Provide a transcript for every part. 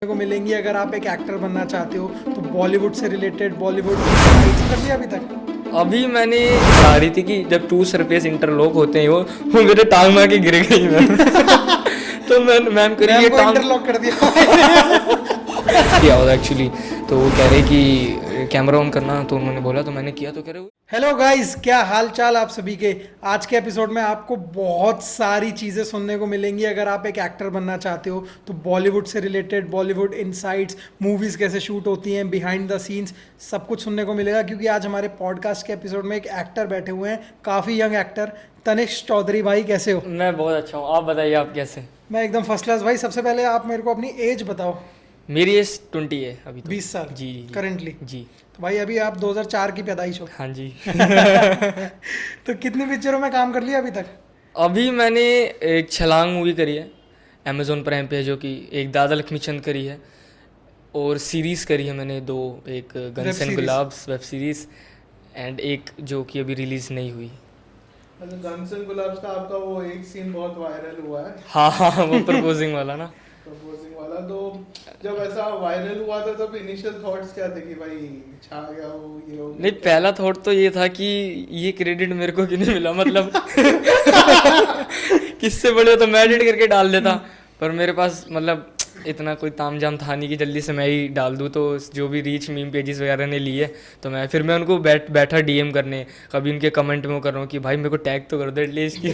को मिलेंगी अगर आप एक एक्टर बनना चाहते हो तो बॉलीवुड से रिलेटेड बॉलीवुड कर लिया अभी तक। अभी मैंने आ रही थी कि जब 2 सरफेस इंटरलॉक होते हैं वो मेरे टांग में आके गिर गई मैम। तो मैम करी ये टांग इंटरलॉक कर दिया किया होता एक्चुअली। तो वो कह रहे कि कैमरा ऑन करना, तो उन्होंने बोला तो मैंने किया। तो कह रहे हेलो गाइस, क्या हाल चाल आप सभी के। आज के एपिसोड में आपको बहुत सारी चीज़ें सुनने को मिलेंगी अगर आप एक एक्टर बनना चाहते हो तो बॉलीवुड से रिलेटेड, बॉलीवुड इनसाइट्स, मूवीज़ कैसे शूट होती हैं, बिहाइंड द सीन्स, सब कुछ सुनने को मिलेगा। क्योंकि आज हमारे पॉडकास्ट के एपिसोड में एक एक्टर बैठे हुए हैं, काफ़ी यंग एक्टर। तनिष्क चौधरी भाई, कैसे हो? मैं बहुत अच्छा हूँ, आप बताइए आप कैसे? मैं एकदम फर्स्ट क्लास भाई। सबसे पहले आप मेरे को अपनी एज बताओ। मेरी एज 20 है अभी तो। 20 साल जी जी करेंटली। जी। तो भाई अभी आप 2004 की पैदाइश हो। हाँ जी। तो कितनी पिक्चरों में काम कर लिया अभी तक? अभी मैंने एक छलांग मूवी करी है अमेजोन प्राइम पे, जो कि एक दादा लक्ष्मी चंद करी है, और सीरीज़ करी है मैंने 2, एक guns and Gulaabs web series and एक जो कि अभी रिलीज़ नहीं हुई। अच्छा, गन्स एंड गुलाब्स का आपका वो एक सीन बहुत वायरल हुआ है, हाँ हाँ, वो प्रपोजिंग वाला ना। प्रपोजिंग वाला। तो जब ऐसा वायरल हुआ था तब इनिशियल थॉट्स क्या थे कि भाई छा गया हो, ये हो गया? नहीं, पहला थॉट तो ये था कि ये क्रेडिट मेरे को क्यों नहीं मिला, मतलब किससे बड़े हो तो मैं एडिट करके डाल देता, पर मेरे पास मतलब इतना कोई तामझाम था नहीं कि जल्दी से मैं ही डाल दूँ। तो जो भी रीच मीम पेजेस वगैरह ने लिए तो मैं उनको बैठा डीएम करने, कभी उनके कमेंट में वो कर रहा हूँ कि भाई मेरे को टैग तो कर दो एटलीस्ट कि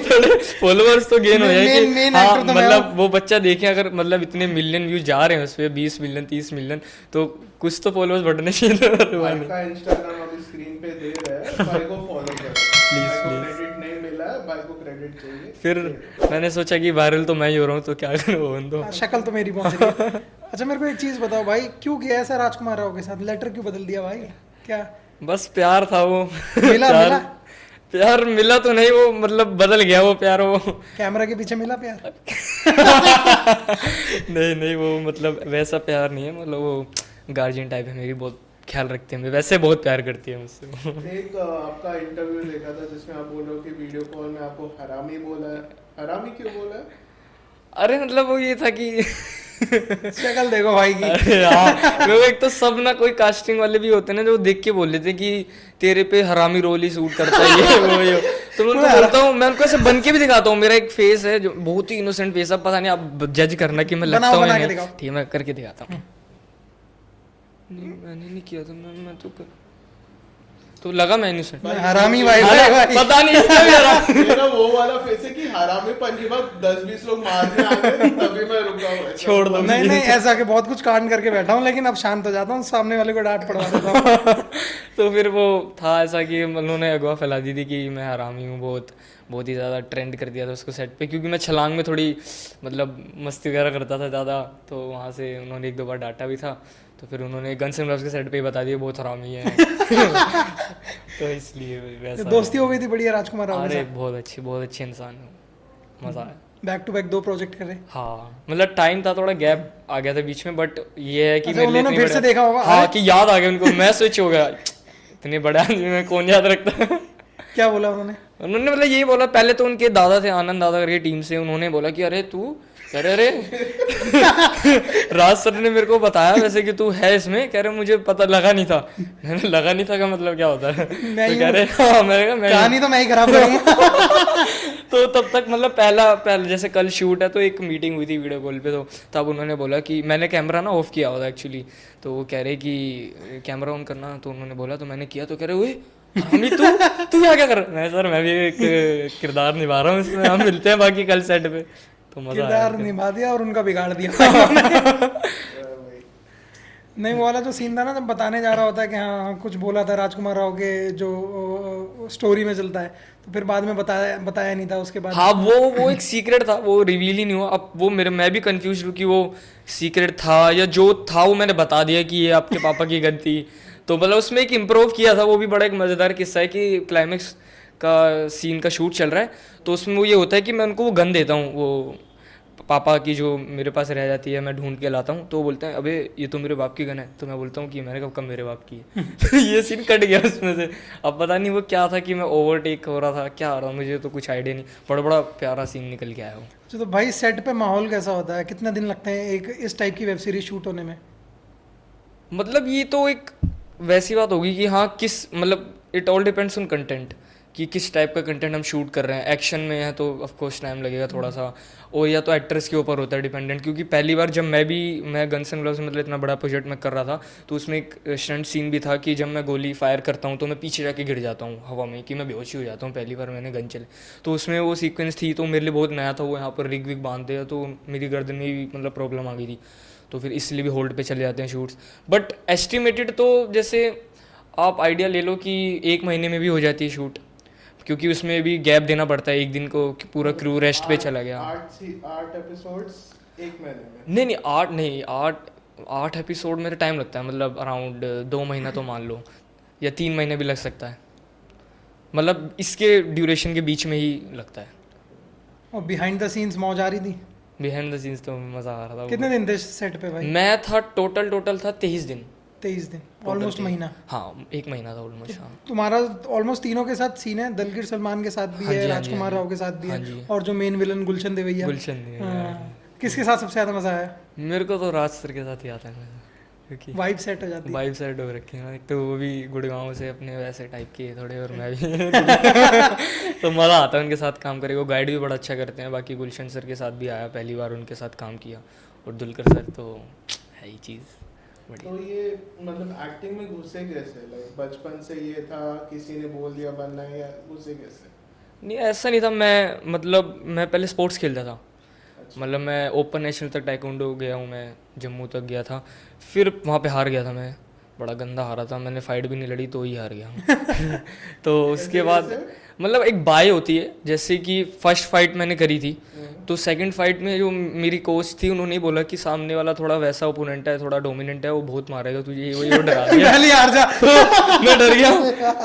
थोड़े फॉलोअर्स तो गेन हो जाए कि हाँ, मतलब वो बच्चा देखे अगर मतलब इतने मिलियन व्यूज जा रहे हैं उस पर, 20 मिलियन 30 मिलियन, तो कुछ तो फॉलोअर्स बढ़ने चाहिए। भाई का इंस्टाग्राम अभी स्क्रीन पे दे रहा है, भाई को फॉलो करो। प्लीज क्रेडिट नहीं मिला है, भाई को क्रेडिट चाहिए। फिर मैंने सोचा कि वायरल तो मैं ही हो रहा हूँ तो क्या करूँ, बंदो शक्ल तो मेरी पहुंच रही है। अच्छा मेरे को एक चीज बताओ भाई, क्यों किया ऐसा राजकुमार राव के साथ? लेटर क्यों बदल दिया भाई? क्या बस प्यार था वो। मिला मिला? प्यार मिला तो नहीं, वो मतलब बदल गया वो प्यार। वो कैमरा के पीछे मिला प्यार? नहीं नहीं, वो मतलब वैसा प्यार नहीं है, मतलब वो गार्जियन टाइप है मेरी, बहुत ख्याल रखते हैं, वैसे बहुत प्यार करती है मुझसे। एक आपका इंटरव्यू देखा था जिसमें आप बोल रहे हो कि वीडियो कॉल में आपको हरामी बोला है। हरामी क्यों बोला है? अरे मतलब वो ये था कि शक्ल देखो भाई की। अरे हाँ, वो एक तो सब ना, कोई कास्टिंग वाले भी होते हैं ना जो देख के बोल लेते हैं कि तेरे पे हरामी रोल ही सूट करता है, ये वो ये। तो मैं उनको बोलता हूँ, मैं उनको ऐसे बन के भी दिखाता हूँ। मेरा एक फेस है जो बहुत ही इनोसेंट फेस है, पता नहीं आप जज करना कि मैं लगता हूँ या नहीं। ठीक है, मैं करके दिखाता हूँ। नहीं मैंने नहीं किया था, मैं तो लगा मैं इनोसेंट। हरामी भाई, पता नहीं इसमें भी हराम। मेरा वो वाला फेस है कि हरामी पंजी बार 10-20 लोग मारने आ गए तभी मैं रुका हुआ। छोड़ दो। नहीं नहीं, ऐसा कि बहुत कुछ कांड करके बैठा हूँ लेकिन अब शांत हो जाता हूँ, सामने वाले को डांट पड़वा देता हूँ। तो फिर वो था ऐसा कि उन्होंने अगवा फैला दी थी कि मैं हरामी हूँ, बहुत ही ज़्यादा ट्रेंड कर दिया था उसको सेट पे, क्योंकि मैं छलांग में थोड़ी मतलब मस्ती वगैरह करता था ज़्यादा, तो वहाँ से उन्होंने 1-2 बार डांटा भी था। तो फिर उन्होंने गन्स एंड ग्लोव्स के सेट पे ही बता दिया बहुत हरामी है। तो इसलिए वैसा दोस्ती हो गई थी बढ़िया राजकुमार राव के अरे साथ? बहुत अच्छे इंसान हो, मज़ा आया। बैक टू बैक 2 प्रोजेक्ट कर रहे। हाँ मतलब टाइम था, थोड़ा गैप आ गया था बीच में, बट ये है कि अच्छा, मेरे लिए उन्होंने इतनी फिर से बड़ा- देखा होगा। हाँ, अरे! कि याद आ गया उनको, मैं स्विच हो गया। इतने बड़े आदमी में कौन याद रखता है। क्या बोला उन्होंने? उन्होंने मतलब यही बोला, पहले तो उनके दादा थे आनंद दादा करके टीम से, उन्होंने बोला कि अरे तू, कह रहे अरे राज सर ने मेरे को बताया वैसे कि तू है इसमें, कह रहे मुझे पता लगा नहीं था। मैंने लगा नहीं था का मतलब क्या होता है? मैं तो ही कह हूँ। रहे हाँ, मैंने कहा मैं ही कहानी तो मैं ही खराब करूंगा। तो तब तक मतलब पहला जैसे कल शूट है तो एक मीटिंग हुई थी वीडियो कॉल पे, तो तब उन्होंने बोला कि मैंने कैमरा ना ऑफ किया हुआ था एक्चुअली, तो वो कह रहे कि कैमरा ऑन करना, तो उन्होंने बोला तो मैंने किया, तो कह रहे हुए हमी तू क्या कर रहा है? सर मैं भी एक किरदार निभा रहा हूँ इसमें, हम मिलते हैं बाकी कल सेट पे। तो मजा किरदार आया। निभा दिया और उनका बिगाड़ दिया। नहीं, वो वाला जो सीन था ना, जब बताने जा रहा होता है कि हाँ कुछ बोला था राजकुमार राव के जो स्टोरी में चलता है, तो फिर बाद में बताया नहीं था उसके बाद। हाँ, वो एक सीक्रेट था, वो रिवील ही नहीं हुआ। अब वो मैं भी कंफ्यूज हूँ कि वो सीक्रेट था या जो था वो मैंने बता दिया कि ये आपके पापा की गन थी। तो मतलब उसमें एक इम्प्रोव किया था, वो भी बड़ा एक मज़ेदार किस्सा है कि क्लाइमेक्स का सीन का शूट चल रहा है, तो उसमें वो ये होता है कि मैं उनको वो गन देता हूँ, वो पापा की जो मेरे पास रह जाती है, मैं ढूंढ के लाता हूँ, तो वो बोलते हैं अबे ये तो मेरे बाप की गन है, तो मैं बोलता हूँ कि मैंने कब मेरे बाप की है। तो ये सीन कट गया उसमें से। अब पता नहीं वो क्या था कि मैं ओवरटेक हो रहा था, क्या हो रहा था, मुझे तो कुछ आइडिया नहीं, बड़ा प्यारा सीन निकल के आया वो। तो भाई सेट पे माहौल कैसा होता है, कितने दिन लगते हैं एक इस टाइप की वेब सीरीज शूट होने में? मतलब ये तो एक वैसी बात होगी कि हाँ किस मतलब it all depends on content कि किस टाइप का कंटेंट हम शूट कर रहे हैं। एक्शन में है तो ऑफ कोर्स टाइम लगेगा थोड़ा सा, और या तो एक्ट्रेस के ऊपर होता है डिपेंडेंट, क्योंकि पहली बार जब मैं गन्स एंड ग्लव्स मतलब इतना बड़ा प्रोजेक्ट में कर रहा था तो उसमें एक स्टंट सीन भी था कि जब मैं गोली फायर करता हूँ तो मैं पीछे जाके गिर जाता हूँ हवा में, कि मैं बेहोश ही हो जाता हूँ। पहली बार मैंने गन चले तो उसमें वो सीक्वेंस थी तो मेरे लिए बहुत नया था। वो यहाँ पर रिग विग बांधते हैं तो मेरी गर्दन में भी मतलब प्रॉब्लम आ गई थी, तो फिर इसलिए भी होल्ड पे चले जाते हैं शूट्स। बट एस्टिमेटेड तो जैसे आप आइडिया ले लो कि 1 महीने में भी हो जाती है शूट, क्योंकि उसमें भी गैप देना पड़ता है एक दिन को कि पूरा क्रू रेस्ट पे चला गया। 8 एपिसोड्स 1 महीने में? नहीं नहीं, आठ एपिसोड मेरे टाइम लगता है, मतलब अराउंड 2 महीना तो मान लो, या 3 महीने भी लग सकता है, मतलब इसके ड्यूरेशन के बीच में ही लगता है। और बिहाइंड द सीन्स मौज आ रही थी? बिहाइंड द सीन्स तो मज़ा आ रहा था। कितने दिन थे सेट पे भाई? मैं था टोटल था 23 दिन। 23 दिन, ऑलमोस्ट महीना। हाँ 1 महीना था ऑलमोस्ट। हाँ तुम्हारा ऑलमोस्ट तीनों के साथ सीन है, दलकीर सलमान के साथ भी हाँ है, जी, हाँ राजकुमार जी, राव के साथ भी हाँ है, जी। और जो मेन विलन गुलशन देवैया। गुलशन हाँ। किसके साथ सबसे ज्यादा मजा आया? मेरे को तो राज सर के साथ ही आता है, क्योंकि वाइब सेट हो जाती है। वाइब साइड हो रखी है ना, एक तो वो भी गुड़गांव से अपने वैसे टाइप के थोड़े, और मैं भी तो मज़ा आता है उनके साथ काम करेगा। वो गाइड भी बड़ा अच्छा करते हैं। बाकी गुलशन सर के साथ भी आया, पहली बार उनके साथ काम किया, और दुलकर सर तो है ही चीज़ बढ़िया। तो ये मतलब एक्टिंग में घुसे कैसे? लाइक बचपन से ये था, किसी ने बोल दिया बनना है, या घुसे कैसे? नहीं ऐसा नहीं था, मैं पहले स्पोर्ट्स खेलता था। मतलब मैं ओपन नेशनल तक टाइकोंडो गया हूँ, मैं जम्मू तक गया था, फिर वहाँ पे हार गया था मैं, बड़ा गंदा हारा था। मैंने फाइट भी नहीं लड़ी तो ही हार गया हूँ तो उसके बाद मतलब एक बाय होती है, जैसे कि फर्स्ट फाइट मैंने करी थी तो सेकंड फाइट में जो मेरी कोच थी उन्होंने बोला कि सामने वाला थोड़ा वैसा ओपोनेंट है, थोड़ा डोमिनेंट है, वो बहुत मारेगा तुझे, ये वो डरा दिया पहले हार जा। मैं डर गया।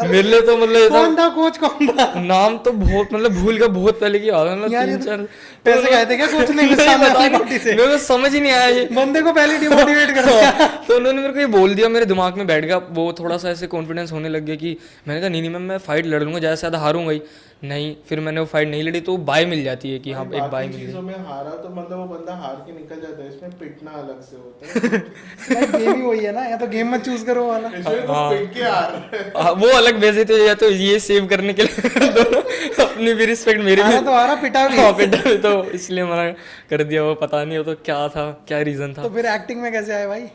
मेरे लिए तो मतलब ये था, कौन था कोच, कौन था? नाम तो बहुत मतलब भूल गया, बहुत पहले की याद है ना, यार ये 3-4 पैसे गए थे क्या कोच ने सामने वाली पार्टी से? मेरे को समझ ही नहीं आया ये बंदे को पहले डिमोटिवेट कर दिया। तो उन्होंने मेरे को ये बोल दिया, मेरे दिमाग में बैठ गया, वो थोड़ा सा ऐसे कॉन्फिडेंस होने लग गया कि मैंने कहा नहीं मैं फाइट लड़ लूंगा, ज़्यादा से ज़्यादा हारूंगा ही नहीं। फिर मैंने वो फाइट नहीं लड़ी तो बाय मिल जाती है कि हाँ एक बाय मिल चीजों गई। में हारा तो मतलब वो बंदा हार के निकल जाता है, इसमें पिटना अलग से होता है। गेम ही वही है ना, या तो गेम मत चूज करो वाला। इसमें तो पिट के हार रहा है। वो अलग वैसे तो, या तो ये सेव करने के लिए दोनों अपनी भी रिस्पेक्ट मेरी भी। हारा तो हारा, पिटा भी। हाँ पिटा भी, तो इसलिए मना कर दिया। वो पता नहीं वो तो क्या था, क्या रीज़न था। तो फिर एक्टिंग में कैसे आए भाई?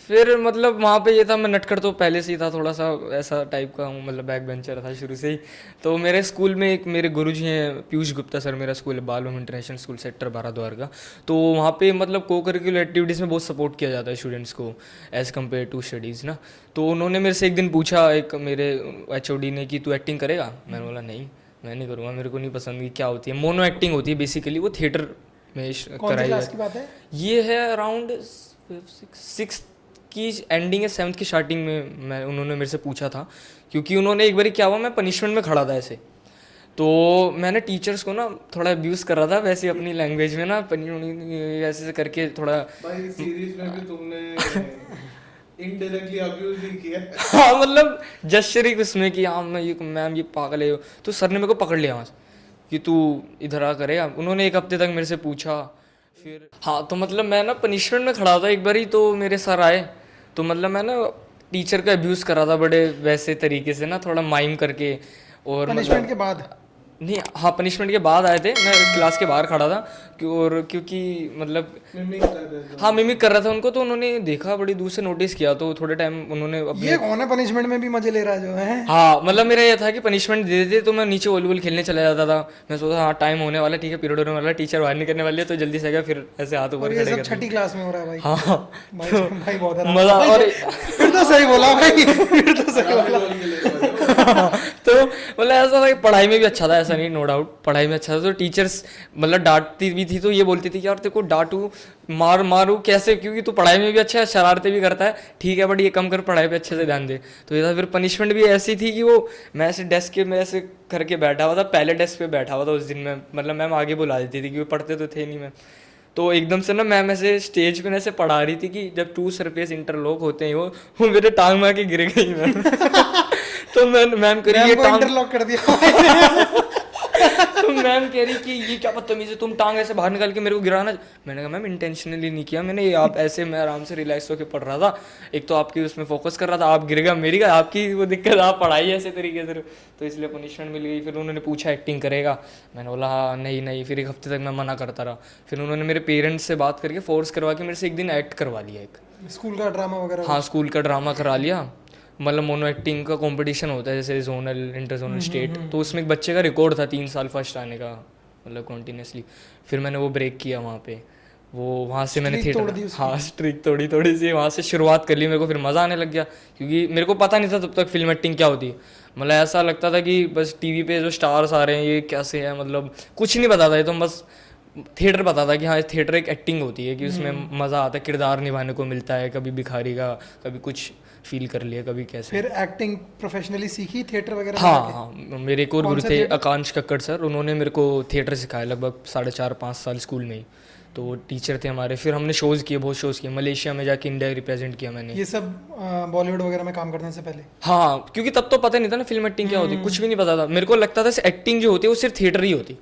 फिर मतलब वहाँ पे ये था, मैं नटखट तो पहले से ही था, थोड़ा सा ऐसा टाइप का हूँ, मतलब बैक बेंचर था शुरू से ही। तो मेरे स्कूल में एक मेरे गुरुजी हैं पीयूष गुप्ता सर, मेरा स्कूल है बालवम इंटरनेशनल स्कूल सेक्टर 12 द्वारका। तो वहाँ पे मतलब को करिकुलर एक्टिविटीज़ में बहुत सपोर्ट किया जाता है स्टूडेंट्स को एज़ कम्पेयर टू स्टडीज़ ना। तो उन्होंने मेरे से एक दिन पूछा, एक मेरे HOD ने, कि तू एक्टिंग करेगा? मैंने बोला नहीं मैं नहीं करूँगा, मेरे को नहीं पसंद। की क्या होती है? मोनो एक्टिंग होती है बेसिकली, वो थिएटर में कराई क्लास की जाती बात है? ये है अराउंड 6 की एंडिंग है, 7th की स्टार्टिंग में मैं उन्होंने मेरे से पूछा था, क्योंकि उन्होंने एक बार क्या हुआ, मैं पनिशमेंट में खड़ा था ऐसे, तो मैंने टीचर्स को ना थोड़ा अब्यूज़ कर रहा था वैसे अपनी लैंग्वेज में ना, ऐसे करके थोड़ा। भाई सीरीज में भी तुमने इनडायरेक्टली अब्यूज ही किया। हाँ मतलब जस्चरी उसमें कि हाँ मैम ये पागल है, तो सर ने मेरे को पकड़ लिया वहाँ से कि तू इधर आ करेगा। उन्होंने 1 हफ्ते तक मेरे से पूछा। फिर हाँ तो मतलब मैं ना पनिशमेंट में खड़ा था एक बार ही, तो मेरे सर आए, तो मतलब मैं ना टीचर का अब्यूज़ कर रहा था बड़े वैसे तरीके से ना, थोड़ा माइम करके। और पनिशमेंट मतलब के बाद? नहीं हाँ पनिशमेंट के बाद आए थे, मैं क्लास के बाहर खड़ा था और क्योंकि मतलब मिमिक कर रहे थे। हाँ मिमिक कर रहा था उनको, तो उन्होंने देखा, बड़ी दूर से नोटिस किया, तो थोड़े टाइम उन्होंने अपने। ये कौन है पनिशमेंट में भी मजे ले रहा है जो है? हाँ मतलब मेरा ये था कि पनिशमेंट दे देते तो मैं नीचे वॉलीबॉल खेलने चला जाता था। मैं सोचा हाँ टाइम होने वाला, ठीक है पीरियड होने वाला, टीचर बाहर नहीं करने वाले, तो जल्दी से गया, फिर ऐसे हाथ और ऊपर ये खड़े सब कर 6ठी क्लास में हो रहा है भाई? हाँ भाई भाई बहुत आराम। मजा। और फिर तो सही बोला भाई, फिर तो सही बोला। तो मतलब ऐसा था कि पढ़ाई में भी अच्छा था, ऐसा नहीं, नो डाउट पढ़ाई में अच्छा था। तो टीचर्स मतलब डांटती भी थी, तो ये बोलती थी कि यार तेरे को डांटू मारू कैसे, क्योंकि तू पढ़ाई में भी अच्छा है, शरारतें भी करता है, ठीक है बट ये कम कर, पढ़ाई पे अच्छे से ध्यान दे। तो ये था। फिर पनिशमेंट भी ऐसी थी कि वो मैं ऐसे डेस्क में ऐसे करके बैठा हुआ था, पहले डेस्क पे बैठा हुआ था उस दिन में, मतलब मैम आगे बुला देती थी क्योंकि पढ़ते तो थे नहीं मैम। तो एकदम से ना मैम ऐसे स्टेज पे ऐसे पढ़ा रही थी कि जब 2 सरफेस इंटरलॉक होते हैं वो मेरे टांग में आके गिर गई मैम तो मैम करी ये टांग इंटरलॉक कर दिया। तो मैम कह रही कि ये क्या बदतमीज है, तुम टांग ऐसे बाहर निकाल के मेरे को गिराना। मैंने कहा मैम इंटेंशनली नहीं किया मैंने, आप ऐसे, मैं आराम से रिलैक्स होकर पढ़ रहा था, एक तो आपकी उसमें फोकस कर रहा था, आप गिर गया, मेरी का आपकी वो दिक्कत, आप पढ़ाई ऐसे तरीके से, तो इसलिए पनिशमेंट मिल गई। फिर उन्होंने पूछा एक्टिंग करेगा, मैंने बोला हाँ नहीं नहीं। फिर एक हफ्ते तक मैं मना करता रहा, फिर उन्होंने मेरे पेरेंट्स से बात करके फोर्स करवा के मेरे से एक दिन एक्ट करवा लिया एक। स्कूल का ड्रामा वगैरह? हाँ स्कूल का ड्रामा करा लिया, मतलब मोनो एक्टिंग का कंपटीशन होता है जैसे जोनल, इंटर जोनल, स्टेट, तो उसमें एक बच्चे का रिकॉर्ड था 3 साल फर्स्ट आने का, मतलब कॉन्टीन्यूसली। फिर मैंने वो ब्रेक किया वहाँ पे, वो वहाँ से मैंने Streak तोड़ दी थिएटर, उसकी? हाँ स्ट्रिक तोड़ी थोड़ी सी, वहाँ से शुरुआत कर ली। मेरे को फिर मज़ा आने लग गया, क्योंकि मेरे को पता नहीं था तब तक फिल्म एक्टिंग क्या होती है। मतलब ऐसा लगता था कि बस टीवी पे जो स्टार्स आ रहे हैं ये कैसे है, मतलब कुछ नहीं पता था, ये तो बस थिएटर पता था कि हाँ थिएटर एक एक्टिंग होती है, कि उसमें मज़ा आता है, किरदार निभाने को मिलता है, कभी भिखारी का, कभी कुछ फील कर लिया, कभी कैसे। फिर एक्टिंग प्रोफेशनली सीखी थिएटर वगैरह में हाँ जाके? हाँ, मेरे एक और कौन गुरु सा थे theatre? आकांक्ष कक्कड़ सर, उन्होंने मेरे को थिएटर सिखाया लगभग 4.5-5 साल स्कूल में ही, तो वो टीचर थे हमारे। फिर हमने शोज़ किए, बहुत शोज़ किए, मलेशिया में जाके इंडिया रिप्रेजेंट किया मैंने। ये सब बॉलीवुड वगैरह में काम करने से पहले? हाँ क्योंकि तब तो पता नहीं था ना फिल्म एक्टिंग क्या होती, कुछ भी नहीं पता था। मेरे को लगता था एक्टिंग जो होती है वो सिर्फ थिएटर ही होती।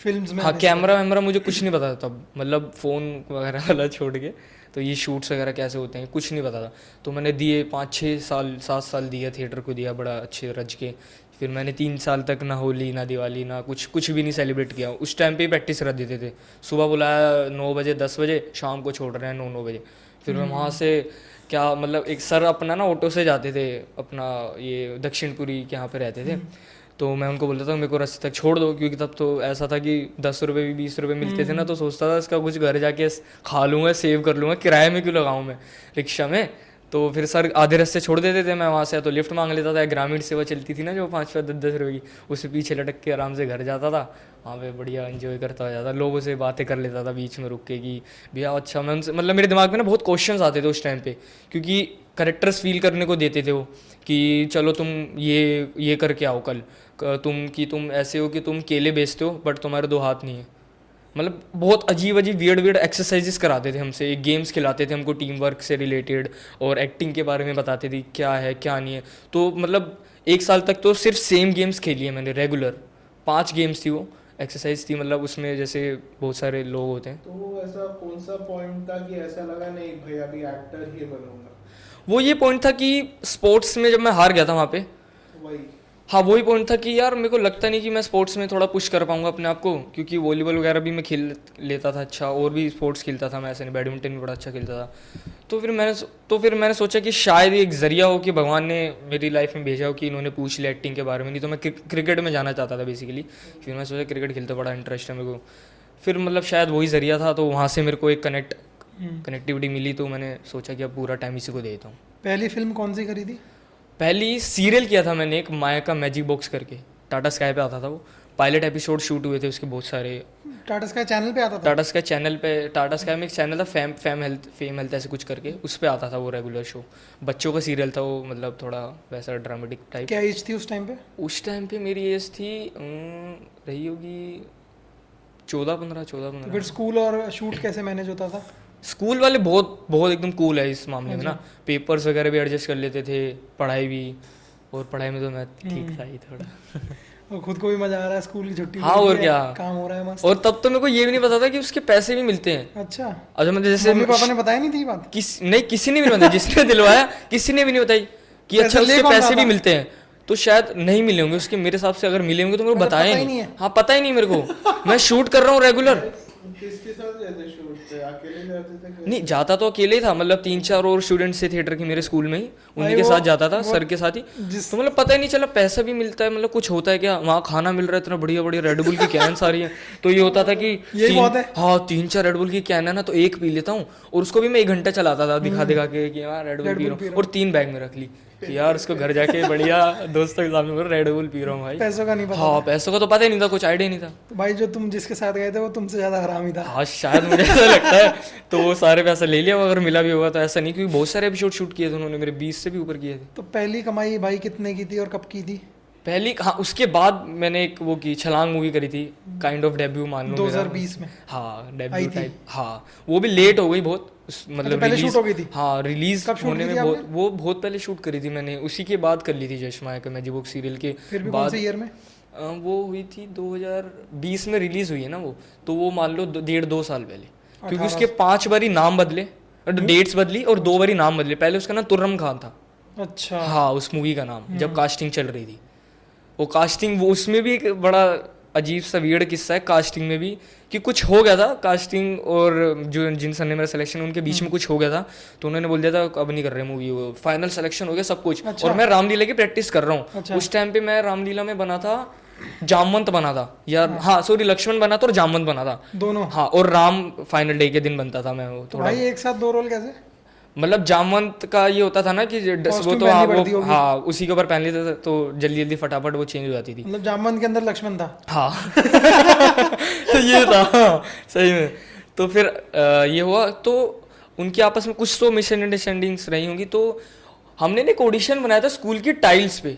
फिल्म्स में? हाँ कैमरा वैमरा मुझे कुछ नहीं पता था तब, मतलब फ़ोन वगैरह वाला छोड़ के, तो ये शूट्स वगैरह कैसे होते हैं कुछ नहीं पता था। तो मैंने दिए 5-6 साल 7 साल दिया थिएटर को, दिया बड़ा अच्छे रज के। फिर मैंने 3 साल तक ना होली ना दिवाली ना कुछ भी नहीं सेलिब्रेट किया। उस टाइम पे ही प्रैक्टिस रख देते थे, सुबह बुलाया 9 बजे 10 बजे, शाम को छोड़ रहे हैं 9 बजे। फिर मैं वहाँ से क्या, मतलब एक सर अपना ना ऑटो से जाते थे, अपना ये दक्षिणपुरी के यहाँ पे रहते थे, तो मैं उनको बोलता था मेरे को रास्ते तक छोड़ दो, क्योंकि तब तो ऐसा था कि 10 रुपये भी 20 रुपये मिलते थे ना, तो सोचता था इसका कुछ घर जाके खा लूँगा, सेव कर लूँगा, किराए में क्यों लगाऊँ मैं रिक्शा में। तो फिर सर आधे रास्ते छोड़ देते थे, मैं वहाँ से तो लिफ्ट मांग लेता था, ग्रामीण सेवा चलती थी ना जो 5-5 10-10 रुपये की, उससे पीछे लटक के आराम से घर जाता था, वहाँ पे बढ़िया एंजॉय करता हो जाता, लोगों से बातें कर लेता था बीच में रुक के कि भैया अच्छा। मैं उनसे, मतलब मेरे दिमाग में ना बहुत क्वेश्चंस आते थे उस टाइम पे, क्योंकि करेक्टर्स फील करने को देते थे वो, कि चलो तुम ये करके आओ कल, तुम ऐसे हो कि तुम केले बेचते हो बट तुम्हारे 2 हाथ नहीं है। मतलब बहुत अजीब वियर्ड एक्सरसाइजेस कराते थे हमसे, गेम्स खिलाते थे हमको टीम वर्क से रिलेटेड, और एक्टिंग के बारे में बताते थे क्या है क्या नहीं है। तो मतलब 1 साल तक तो सिर्फ सेम गेम्स खेली है मैंने रेगुलर, 5 गेम्स थी वो, एक्सरसाइज थी, मतलब उसमें जैसे बहुत सारे लोग होते हैं। तो ऐसा कौन सा पॉइंट था कि ऐसा लगा नहीं भाई अभी एक्टर ही बनूंगा? वो ये पॉइंट था कि स्पोर्ट्स में जब मैं हार गया था वहाँ पे, वही हाँ वही पॉइंट था कि यार मेरे को लगता नहीं कि मैं स्पोर्ट्स में थोड़ा पुश कर पाऊंगा अपने आप को, क्योंकि वॉलीबॉल वगैरह भी मैं खेल लेता था अच्छा, और भी स्पोर्ट्स खेलता था मैं, ऐसे नहीं, बैडमिंटन भी बड़ा अच्छा खेलता था। तो फिर मैंने सोचा कि शायद ये एक ज़रिया हो कि भगवान ने मेरी लाइफ में भेजा हो कि इन्होंने पूछ लिया एक्टिंग के बारे में, नहीं तो मैं क्रिकेट में जाना चाहता था बेसिकली। फिर मैं सोचा क्रिकेट खेलते बड़ा इंटरेस्ट है मेरे को, फिर मतलब शायद वही ज़रिया था, तो वहाँ से मेरे को एक कनेक्टिविटी मिली, तो मैंने सोचा कि अब पूरा टाइम इसी को दे देता हूँ। पहली फिल्म कौन सी करी थी? पहली सीरियल किया था मैंने एक, माया का मैजिक बॉक्स करके, टाटा स्काई पे आता था वो, पायलट एपिसोड शूट हुए थे उसके बहुत सारे। टाटा स्काई चैनल पे आता था? टाटा स्काई चैनल पे, टाटा स्काई में एक चैनल था फेम हेल्थ ऐसे कुछ करके, उस पर आता था वो रेगुलर शो, बच्चों का सीरियल था वो, मतलब थोड़ा वैसा ड्रामेटिक टाइप। क्या एज थी उस टाइम पे? उस टाइम पे मेरी एज थी रही होगी 14-15। तो फिर स्कूल और शूट कैसे मैनेज होता था? स्कूल वाले बहुत बहुत एकदम कूल है इस मामले में ना, पेपर्स वगैरह भी एडजस्ट कर लेते थे, पढ़ाई भी, और पढ़ाई में तो मैं ठीक था ही थोड़ा। और खुद को भी मजा आ रहा है, स्कूल की छुट्टी हाँ हो रही और है, क्या, काम हो रहा है मस्त। और तब तो मेरे को ये भी नहीं पता था कि उसके पैसे भी मिलते हैं। अच्छा, अच्छा मतलब जैसे मम्मी पापा ने बताया नहीं थी ये बात? नहीं किसी ने भी नहीं बताया, जिसने दिलवाया किसी ने भी नहीं बताई कि अच्छा पैसे ले उसके कौन पैसे रहा भी था? मिलते हैं। तो शायद नहीं मिले होंगे उसके, मेरे हिसाब से अगर मिले होंगे तो मेरे को मतलब बताया पता ही नहीं। नहीं है। हाँ पता ही नहीं मेरे को, मैं शूट कर रहा हूँ रेगुलर। किसके साथ जाते शूट पे? अकेले जाते थे कैसे? नहीं जाता तो अकेले ही था, मतलब 3-4 और स्टूडेंट्स थे थिएटर के मेरे स्कूल में ही, उन्हीं के वो- साथ जाता था, वो सर के साथ ही। जिस तो मतलब पता ही नहीं चला पैसा भी मिलता है, मतलब कुछ होता है क्या, वहाँ खाना मिल रहा है इतना बढ़िया बढ़िया, रेडबुल की कैन्स आ रही है, तो ये होता था कि यही बहुत है। हाँ 3-4 रेडबुल की कैन है ना, तो एक पी लेता हूँ, और उसको भी मैं 1 घंटा चलाता था दिखा दिखा के कि हाँ रेडबुल पी रहा हूँ, और 3 बैग में रख ली कि यार उसको घर जाके बढ़िया दोस्तों के सामने रेडबुल पी रहा हूँ भाई। पैसों का नहीं पता हाँ था। पैसों का तो पता ही नहीं था, कुछ आइडिया नहीं था। तो भाई जो तुम जिसके साथ गए थे वो तुमसे ज्यादा हरामी था। हाँ शायद मुझे ऐसा लगता है, तो वो सारे पैसा ले लिया, अगर मिला भी होगा तो ऐसा नहीं, क्योंकि बहुत सारे एपिसोड शूट किए थे उन्होंने, मेरे 20 से भी ऊपर किए थे। तो पहली कमाई भाई कितने की थी और कब की थी? पहली, हाँ उसके बाद मैंने एक वो की छलांग मूवी करी थी, काइंड ऑफ डेब्यू मान लो मेरा। 2020 में? हाँ आई डेब्यू थी? टाइप, हाँ वो भी लेट हो गई बहुत, मतलब पहले रिलीज, shoot हो गई थी? हाँ रिलीज कब shoot होने की में थी बहुत, आपने? वो बहुत पहले शूट करी थी मैंने, उसी के बाद कर ली थी जश माया का मैजिक बॉक्स सीरियल के फिर भी कौन बाद। से ईयर में? वो हुई थी 2020 में रिलीज हुई है ना वो, तो वो मान लो 1.5-2 साल पहले, क्योंकि उसके 5 बारी नाम बदले, डेट्स बदली और 2 बारी नाम बदले। पहले उसका नाम तुर्रम खान था, अच्छा। हाँ उस मूवी का नाम, जब कास्टिंग चल रही थी। वो कास्टिंग, वो उसमें भी एक बड़ा अजीब सा वियर्ड किस्सा है कास्टिंग में भी, कि कुछ हो गया था कास्टिंग और जो जिन सर ने मेरा सिलेक्शन, उनके बीच में कुछ हो गया था, तो उन्होंने बोल दिया था अब नहीं कर रहे मूवी, वो फाइनल सिलेक्शन हो गया सब कुछ। अच्छा। और मैं रामलीला की प्रैक्टिस कर रहा हूँ। अच्छा। उस टाइम पे मैं रामलीला में बना था, जामवंत बना था, या हाँ सॉरी लक्ष्मण बना था और जामवंत बना था दोनों? हाँ, और राम फाइनल डे के दिन बनता था मैं, वो तो थोड़ा भाई एक साथ 2 रोल कैसे? मतलब जामवंत का ये होता था ना कि वो Costume तो पहननी हाँ पड़ती वो होगी। हाँ उसी के ऊपर पहन लेते थे, तो जल्दी जल्दी फटाफट वो चेंज हो जाती थी। मतलब जामवंत के अंदर लक्ष्मण था? हाँ तो ये था, हाँ, सही में। तो फिर ये हुआ, तो उनकी आपस में कुछ तो मिसअंडरस्टैंडिंग्स रही होंगी, तो हमने ना एक ऑडिशन बनाया था स्कूल की टाइल्स पे,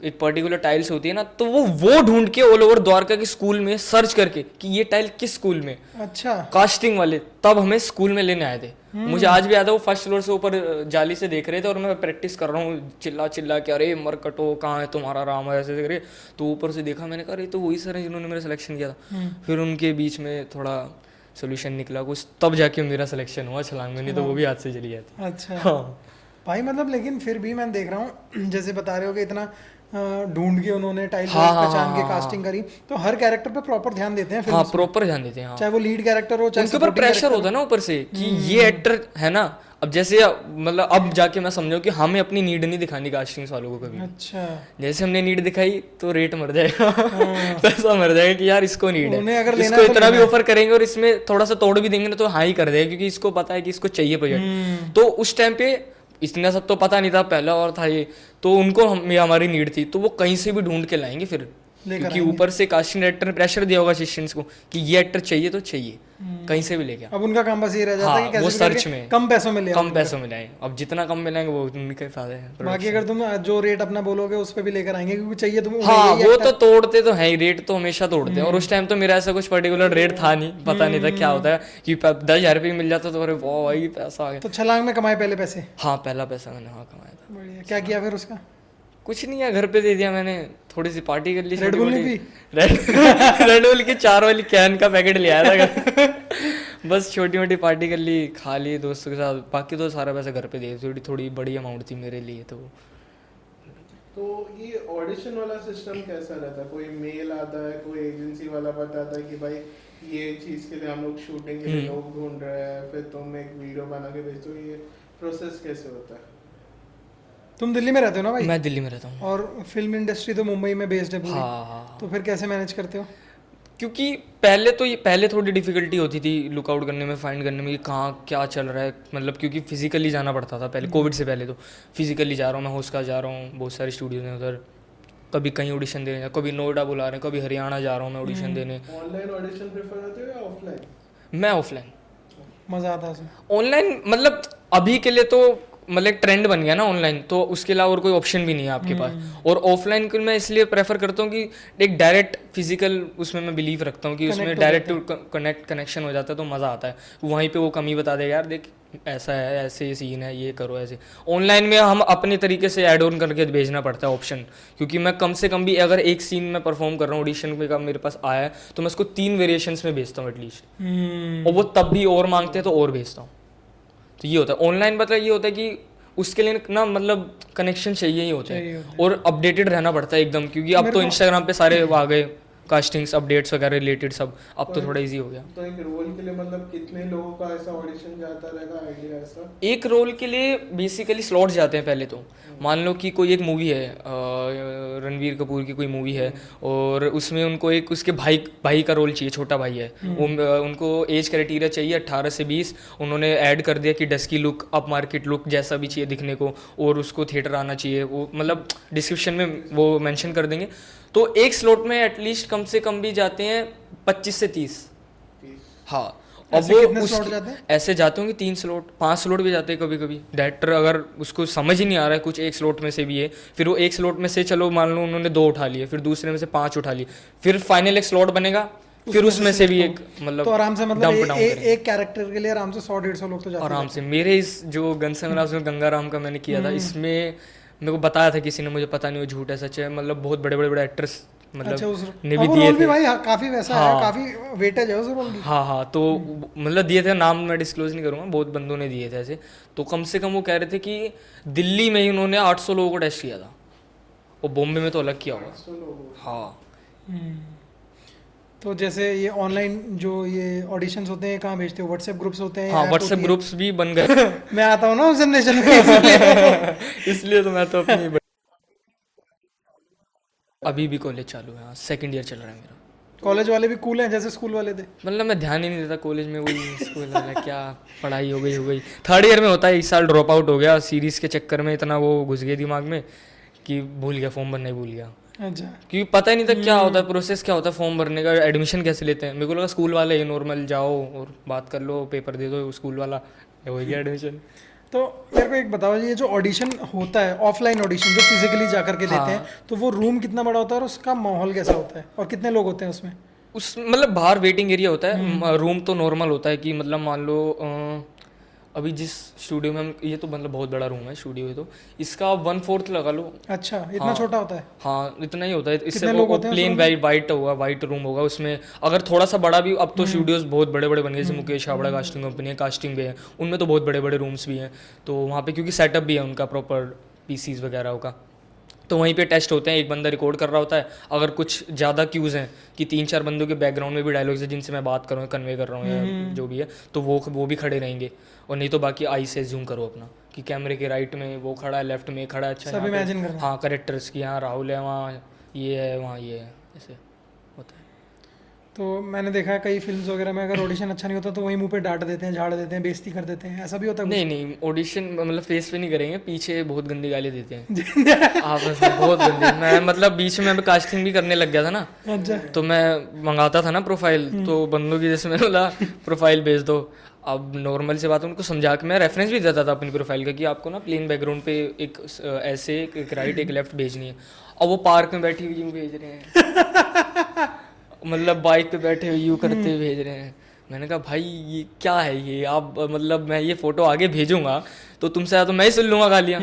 एक पर्टिकुलर टाइल्स होती है ना, तो वो ढूंढ के ऑल ओवर द्वारका के स्कूल में सर्च करके कि ये टाइल किस स्कूल में, अच्छा। कास्टिंग वाले तब हमें स्कूल में लेने आए थे। मुझे आज भी याद है, वो फर्स्ट फ्लोर से ऊपर जाली से देख रहे थे और मैं प्रैक्टिस कर रहा हूँ चिल्ला चिल्ला के, अरे मर कटो कहाँ है तुम्हारा राम, ऐसे देख रहे। तो ऊपर से देखा, मैंने कहा अरे तो वही सर हैं जिन्होंने मेरा सिलेक्शन किया था। फिर उनके बीच में थोड़ा सोल्यूशन निकला कुछ, तब जाके मेरा सिलेक्शन हुआ छलांग में, नहीं तो वो भी हाथ से चली जाती। अच्छा हाँ भाई, मतलब लेकिन फिर भी मैं देख रहा हूँ जैसे बता रहे हो कि इतना ढूंढ के उन्होंने टाइल हाँ, हाँ, पहचान के हाँ, कास्टिंग करी, तो हर कैरेक्टर पे प्रॉपर ध्यान देते हैं हाँ फिल्म्स में। प्रॉपर ध्यान देते हैं हाँ। चाहे वो लीड कैरेक्टर हो, चाहे उनके ऊपर supporting प्रेशर character होता है ना ऊपर से कि ये एक्टर है ना। अब जैसे मतलब अब जाके मैं समझाऊं कि हमें अपनी नीड नहीं दिखानी कास्टिंग्स वालों को कभी। अच्छा। जैसे हमने नीड दिखाई तो रेट मर जाएगा पैसा मर जाएगा कि यार इसको नीड उन्हें है, अगर लेना इसको है तो इतना भी लेना है। ऑफर करेंगे और इसमें थोड़ा सा तोड़ भी देंगे ना तो हाँ ही कर देगा, क्योंकि इसको पता है कि इसको चाहिए प्रोजेक्ट। तो उस टाइम पे इतना सब तो पता नहीं था, पहला और था ये, तो उनको हमारी नीड थी, तो वो कहीं से भी ढूंढ के लाएंगे फिर, क्योंकि ऊपर से कास्टिंग डायरेक्टर ने प्रेशर दिया होगा असिस्टेंट्स को कि ये एक्टर चाहिए तो चाहिए, कहीं से भी लेके। अब उनका काम बस ये रह जाता है हाँ, कि कैसे वो भी सर्च करके में कम पैसों में ले आओ कम पैसों में लाएं। अब जितना कम मिलेंगे वो उनके फायदे हैं। बाकी अगर तुम जो रेट अपना बोलोगे उस पे भी लेकर आएंगे, क्योंकि चाहिए तुम हाँ वो तो तोड़ते तो है ही, रेट तो हमेशा तोड़ते हैं। और उस टाइम तो मेरा ऐसा कुछ पर्टिकुलर रेट था नहीं, पता नहीं था क्या होता है कि 10,000 रुपये मिल जाता तो अरे वाह भाई पैसा आ गया। तो छलांग में कमाए पहले पैसे? हाँ पहला पैसा मैंने हाँ कमाया था। बढ़िया। क्या किया फिर उसका? कुछ नहीं है, घर पे दे दिया मैंने, थोड़ी सी पार्टी कर ली। रेड बुल नहीं पी? रेड बुल की 4 वाली कैन का पैकेट ले आया था घर बस छोटी मोटी पार्टी कर ली, खा ली दोस्तों के साथ, बाकी तो सारा पैसा घर पे दे, थोड़ी थोड़ी बड़ी अमाउंट थी मेरे लिए। तो ये ऑडिशन वाला सिस्टम कैसा रहता है? कोई मेल आता है, कोई एजेंसी वाला बताता है कि भाई ये चीज के लिए हम लोग शूटिंग के लिए लोग ढूंढ रहे हैं, फिर तुम एक वीडियो बना के भेजो, ये प्रोसेस कैसे होता है? तुम दिल्ली में रहते हो ना भाई? मैं दिल्ली में रहता हूँ। और फिल्म इंडस्ट्री तो मुंबई में बेस्ड है पूरी। हाँ तो फिर कैसे मैनेज करते हो? क्योंकि पहले थोड़ी डिफिकल्टी होती थी लुकआउट करने में, फाइंड करने में कि कहाँ क्या चल रहा है, मतलब क्योंकि फिजिकली जाना पड़ता था पहले, कोविड से पहले तो फिजिकली जा रहा हूँ मैं, होस्का जा रहा हूँ, बहुत सारे स्टूडियोज हैं उधर, कभी कहीं ऑडिशन देने, कभी नोएडा बुला रहे हैं, कभी हरियाणा जा रहा हूँ मैं ऑडिशन देने। ऑनलाइन ऑडिशन प्रेफर करते हो या ऑफलाइन? मैं ऑफलाइन। मजा आता है उसमें? ऑनलाइन मतलब अभी के लिए तो मतलब एक ट्रेंड बन गया ना ऑनलाइन, तो उसके अलावा और कोई ऑप्शन भी नहीं है आपके पास। और ऑफलाइन को मैं इसलिए प्रेफर करता हूँ कि एक डायरेक्ट फिजिकल उसमें मैं बिलीव रखता हूँ कि उसमें डायरेक्ट कनेक्शन हो जाता है, तो मज़ा आता है। वहीं पे वो कमी बता देगा यार देख ऐसा है, ऐसे ये सीन है, ये करो ऐसे। ऑनलाइन में हम अपने तरीके से ऐड ऑन करके भेजना पड़ता है ऑप्शन, क्योंकि मैं कम से कम भी अगर एक सीन में परफॉर्म कर रहा हूँ ऑडिशन पे का मेरे पास आया है, तो मैं उसको 3 वेरिएशंस में भेजता हूँ एटलीस्ट, और वो तब भी और मांगते हैं तो और भेजता हूँ। तो ये होता है ऑनलाइन, मतलब ये होता है कि उसके लिए ना मतलब कनेक्शन चाहिए ही होते हैं, और अपडेटेड रहना पड़ता है एकदम, क्योंकि अब तो इंस्टाग्राम पे सारे आ गए कास्टिंग्स अपडेट्स वगैरह रिलेटेड सब, अब तो थोड़ा इजी हो गया। तो एक रोल के लिए मतलब कितने लोगों का ऐसा ऑडिशन जाता रहेगा, आइडिया ऐसा? एक रोल के लिए बेसिकली स्लॉट्स जाते हैं पहले तो। मान लो कि कोई एक मूवी है, रणवीर कपूर की कोई मूवी है, और उसमें उनको एक उसके भाई का रोल चाहिए, छोटा भाई है वो, उनको एज क्राइटेरिया चाहिए 18 से 20, उन्होंने ऐड कर दिया कि dusky look, up market look जैसा भी चाहिए दिखने को, और उसको थिएटर आना चाहिए, वो मतलब डिस्क्रिप्शन में वो मेंशन कर देंगे। तो एक स्लॉट में एटलीस्ट कम से कम भी जाते हैं 25 से 30। हाँ, और ऐसे वो कितने स्लॉट जाते हैं? ऐसे जाते होंगे 3 स्लॉट 5 स्लॉट भी जाते हैं कभी कभी। डायरेक्टर अगर उसको समझ ही नहीं आ रहा है कुछ, एक स्लॉट में से भी है, फिर वो एक स्लॉट में से चलो मान लो उन्होंने 2 उठा लिए, फिर दूसरे में से 5 उठा लिए, फिर फाइनल एक स्लॉट बनेगा, फिर उसमें से भी एक मतलब तो आराम से मतलब dump down करेंगे। एक कैरेक्टर के लिए आराम से 100-150 लोग तो जाते हैं। आराम से। मेरे इस जो गनसन राज में गंगाराम का मैंने किया था, इसमें मेरे को बताया था किसी ने, मुझे पता नहीं वो झूठ है सच है, मतलब बहुत बड़े बड़े एक्टर्स अच्छा उस ने हाँ, भी वो दिए रोल भी थे। भाई काफी वैसा है, हाँ। काफी वेटेज है उस रोल की। हाँ हाँ, तो मतलब दिए थे, नाम मैं डिस्क्लोज नहीं करूँगा, बहुत बंदों ने दिए थे ऐसे। तो कम से कम वो कह रहे थे कि दिल्ली में ही उन्होंने 800 लोगों को टेस्ट किया था, और बॉम्बे में तो अलग किया होगा। 800 लोगों हाँ तो जैसे ये ऑनलाइन जो ये ऑडिशंस होते हैं कहाँ भेजते हो, व्हाट्सएप ग्रुप्स होते हैं या हाँ, ऐप व्हाट्सएप होती है? ग्रुप्स भी बन गए। मैं आता हूँ ना उस जनरेशन में इसलिए। इसलिए तो मैं तो अपनी अभी भी कॉलेज चालू है, हाँ, सेकंड ईयर चल रहा है मेरा। कॉलेज वाले भी कूल हैं जैसे स्कूल वाले थे? मतलब मैं ध्यान ही नहीं देता कॉलेज में, वही स्कूल वाला क्या, पढ़ाई हो गई। थर्ड ईयर में होता है, इस साल ड्रॉप आउट हो गया, सीरीज के चक्कर में इतना वो घुस गया दिमाग में कि भूल गया, फॉर्म भरना ही भूल गया, अच्छा। क्योंकि पता ही नहीं था क्या होता है, प्रोसेस क्या होता है फॉर्म भरने का, एडमिशन कैसे लेते हैं। मेरे को लगा स्कूल वाले ही नॉर्मल जाओ और बात कर लो, पेपर दे दो, स्कूल वाला हो गया एडमिशन। तो मेरे को एक बताओ, ये जो ऑडिशन होता है ऑफलाइन ऑडिशन जो फिजिकली जा करके देते हैं, तो वो रूम कितना बड़ा होता है और उसका माहौल कैसा होता है और कितने लोग होते हैं उसमें? उस मतलब बाहर वेटिंग एरिया होता है, रूम तो नॉर्मल होता है कि मतलब मान लो अभी जिस स्टूडियो में हम, ये तो मतलब बहुत बड़ा रूम है स्टूडियो है, तो इसका 1/4 लगा लो। अच्छा, इतना हाँ। छोटा होता है? हाँ, इतना ही होता है। इससे कितने लोग होते हैं उस प्लेन room में? वाइट होगा, वाइट रूम होगा, उसमें अगर थोड़ा सा बड़ा भी, अब तो स्टूडियोज बहुत बड़े बड़े बन गए, जैसे मुकेश हावड़ा कास्टिंग कंपनी है, कास्टिंग भी है, उनमें तो बहुत बड़े बड़े रूम्स भी हैं। तो वहाँ पे क्योंकि सेटअप भी है उनका प्रॉपर, पीसीज वगैरह का, तो वहीं पे टेस्ट होते हैं, एक बंदा रिकॉर्ड कर रहा होता है। अगर कुछ ज़्यादा क्यूज़ हैं कि 3-4 बंदों के बैकग्राउंड में भी डायलॉग्स है जिनसे मैं बात कर रहा हूँ, कन्वे कर रहा हूँ या जो भी है, तो वो भी खड़े रहेंगे। और नहीं तो बाकी आई से जूम करो अपना कि कैमरे के राइट में वो खड़ा है, लेफ्ट में खड़ा है, अच्छा सब यहाँ पे- इमेजिन करना। हाँ, करेक्टर्स की, यहाँ राहुल है, वहाँ ये है, वहाँ ये है, ऐसे होता है। तो मैंने देखा है कई फिल्म्स वगैरह में अगर ऑडिशन अच्छा नहीं होता तो वहीं मुंह पे डांट देते हैं, झाड़ देते हैं, बेइज्जती कर देते हैं, ऐसा भी होता है नहीं नहीं, ऑडिशन मतलब फेस पे नहीं करेंगे, पीछे बहुत गंदी गाली देते हैं आपस में, बहुत गंदी। मैं मतलब बीच में कास्टिंग भी करने लग गया था ना, कुछ? अच्छा। तो मैं मंगाता था ना प्रोफाइल, तो बंदों की जैसे मैंने बोला प्रोफाइल भेज दो। अब नॉर्मल से बात उनको समझा के मैं रेफरेंस भी देता था अपनी प्रोफाइल का कि आपको ना प्लेन बैकग्राउंड पे एक ऐसे एक राइट एक लेफ्ट भेजनी है। अब वो पार्क में बैठी हुई यूँ भेज रहे हैं, मतलब बाइक पे बैठे हुए यूँ करते हुए भेज रहे हैं। मैंने कहा भाई ये क्या है ये, आप मतलब मैं ये फोटो आगे भेजूंगा तो तुमसे तो मैं ही सुन लूंगा गालियाँ।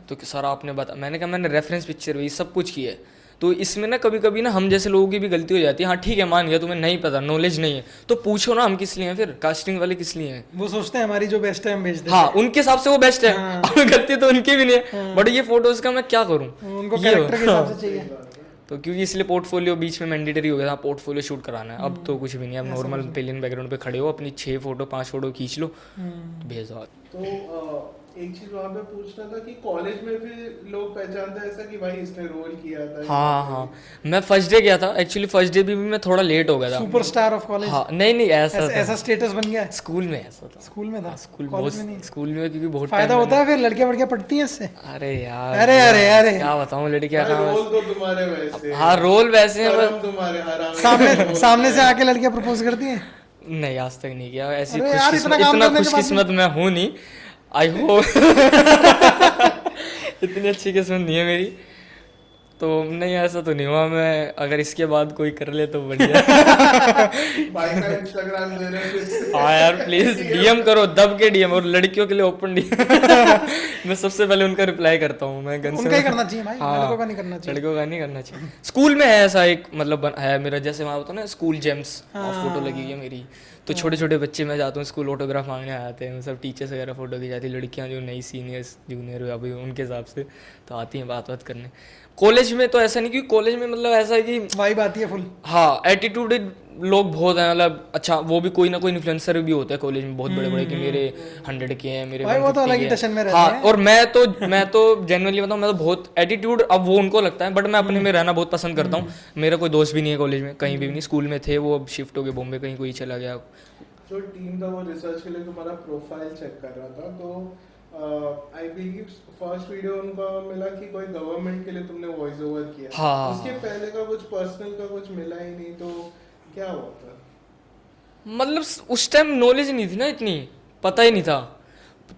तो सर आपने बता, मैंने कहा मैंने रेफरेंस पिक्चर भी सब कुछ किया है। तो इसमें ना कभी कभी ना हम जैसे लोगों की भी गलती हो जाती है। हाँ ठीक है, मान गया तुम्हें नहीं पता, नॉलेज नहीं है, तो पूछो ना, हम किस लिए हैं फिर, कास्टिंग वाले किस लिए हैं। वो सोचते हैं हमारी जो बेस्ट है हम भेज देते हाँ, उनके हिसाब से वो बेस्ट है, हाँ। अब गलती तो उनकी भी नहीं है, बट ये फोटोज का मैं क्या करूँ, हैं, उनको ये हो। कैरेक्टर के हिसाब से चाहिए। तो क्योंकि इसलिए पोर्टफोलियो बीच में मैंडेटरी हो गया था, पोर्टफोलियो शूट कराना है। अब तो कुछ भी नहीं, अब नॉर्मल प्लेन बैकग्राउंड पे खड़े हो, अपनी 6 फोटो 5 फोटो खींच लो, भेज दो। तो एक चीज वहां पे पूछना था कि कॉलेज में भी लोग पहचानते हैं ऐसा कि भाई इसने रोल किया था? हाँ हाँ, मैं फर्स्ट डे गया था, एक्चुअली फर्स्ट डे भी मैं थोड़ा लेट हो गया था। Superstar of college? हाँ, नहीं नहीं, ऐसा था। ऐसा स्टेटस बन गया है? स्कूल में ऐसा था। स्कूल में था? हाँ, स्कूल कॉलेज बहुत, में नहीं? स्कूल में क्योंकि बहुत फायदा time होता है फिर, लड़कियां वड़कियां पढ़ती हैं इससे? अरे यार, अरे अरे अरे, क्या बताऊँ, लड़कियाँ भाई कहाँ। रोल तो तुम्हारे वैसे हाँ, रोल वैसे हैं, कर्म तुम्हारे हराम सामने से आके लड़कियां प्रपोज करती हैं? नहीं आज तक नहीं किया ऐसी अरे यार, खुशकिस्मत, इतना काम इतना करने के बाद खुशकिस्मत मैं हूँ नहीं, आई होप इतनी अच्छी किस्मत नहीं है मेरी, तो नहीं ऐसा तो नहीं हुआ। मैं अगर इसके बाद कोई कर ले तो बढ़िया। भाई का इंस्टाग्राम दे रहे हैं। हाँ यार प्लीज डीएम करो, दब के डीएम, और लड़कियों के लिए ओपन डीएम। मैं सबसे पहले उनका रिप्लाई करता हूँ, मैं गन से। उनका ही करना चाहिए भाई, हाँ, लड़कों का नहीं करना चाहिए। लड़कों का नहीं करना चाहिए। स्कूल में है ऐसा एक मतलब है मेरा, जैसे वहाँ होता है ना स्कूल जेम्स, फोटो लगी हुई है मेरी, तो छोटे छोटे बच्चे मैं जाता हूँ स्कूल, ऑटोग्राफ मांगने आते हैं, सब टीचर्स वगैरह फोटो की जाती है, लड़कियाँ जो नई सीनियर्स जूनियर अभी उनके हिसाब से तो आती हैं बात करने। कॉलेज में तो ऐसा नहीं, क्योंकि कॉलेज में मतलब ऐसा है कि वाइब आती है फुल। हाँ, एटीट्यूडेड लोग बहुत हैं, मतलब अच्छा वो भी कोई ना कोई इन्फ्लुएंसर भी होता है कॉलेज में, बहुत बड़े बड़े कि मेरे 100 के हैं, मेरे भाई वो तो 150 अलग ही के हैं। टशन में रहते हाँ, हैं। और मैं तो जेन्युइनली बताऊँ, मैं तो बहुत एटीट्यूड, अब वो उनको लगता है, बट मैं अपने में रहना बहुत पसंद करता हूँ। मेरा कोई दोस्त भी नहीं है कॉलेज में, कहीं भी नहीं, स्कूल में थे वो, अब शिफ्ट हो गए बॉम्बे, कहीं कोई चला गया। जो टीम का वो रिसर्च के लिए तुम्हारा प्रोफाइल चेक कर रहा था, तो आई बिलीव फर्स्ट वीडियो उनका मिला कि कोई गवर्नमेंट के लिए तुमने वॉइस ओवर किया। हाँ। उसके पहले का कुछ पर्सनल का कुछ मिला ही नहीं, तो क्या हुआ था? मतलब उस टाइम नॉलेज नहीं थी ना इतनी, पता ही नहीं था,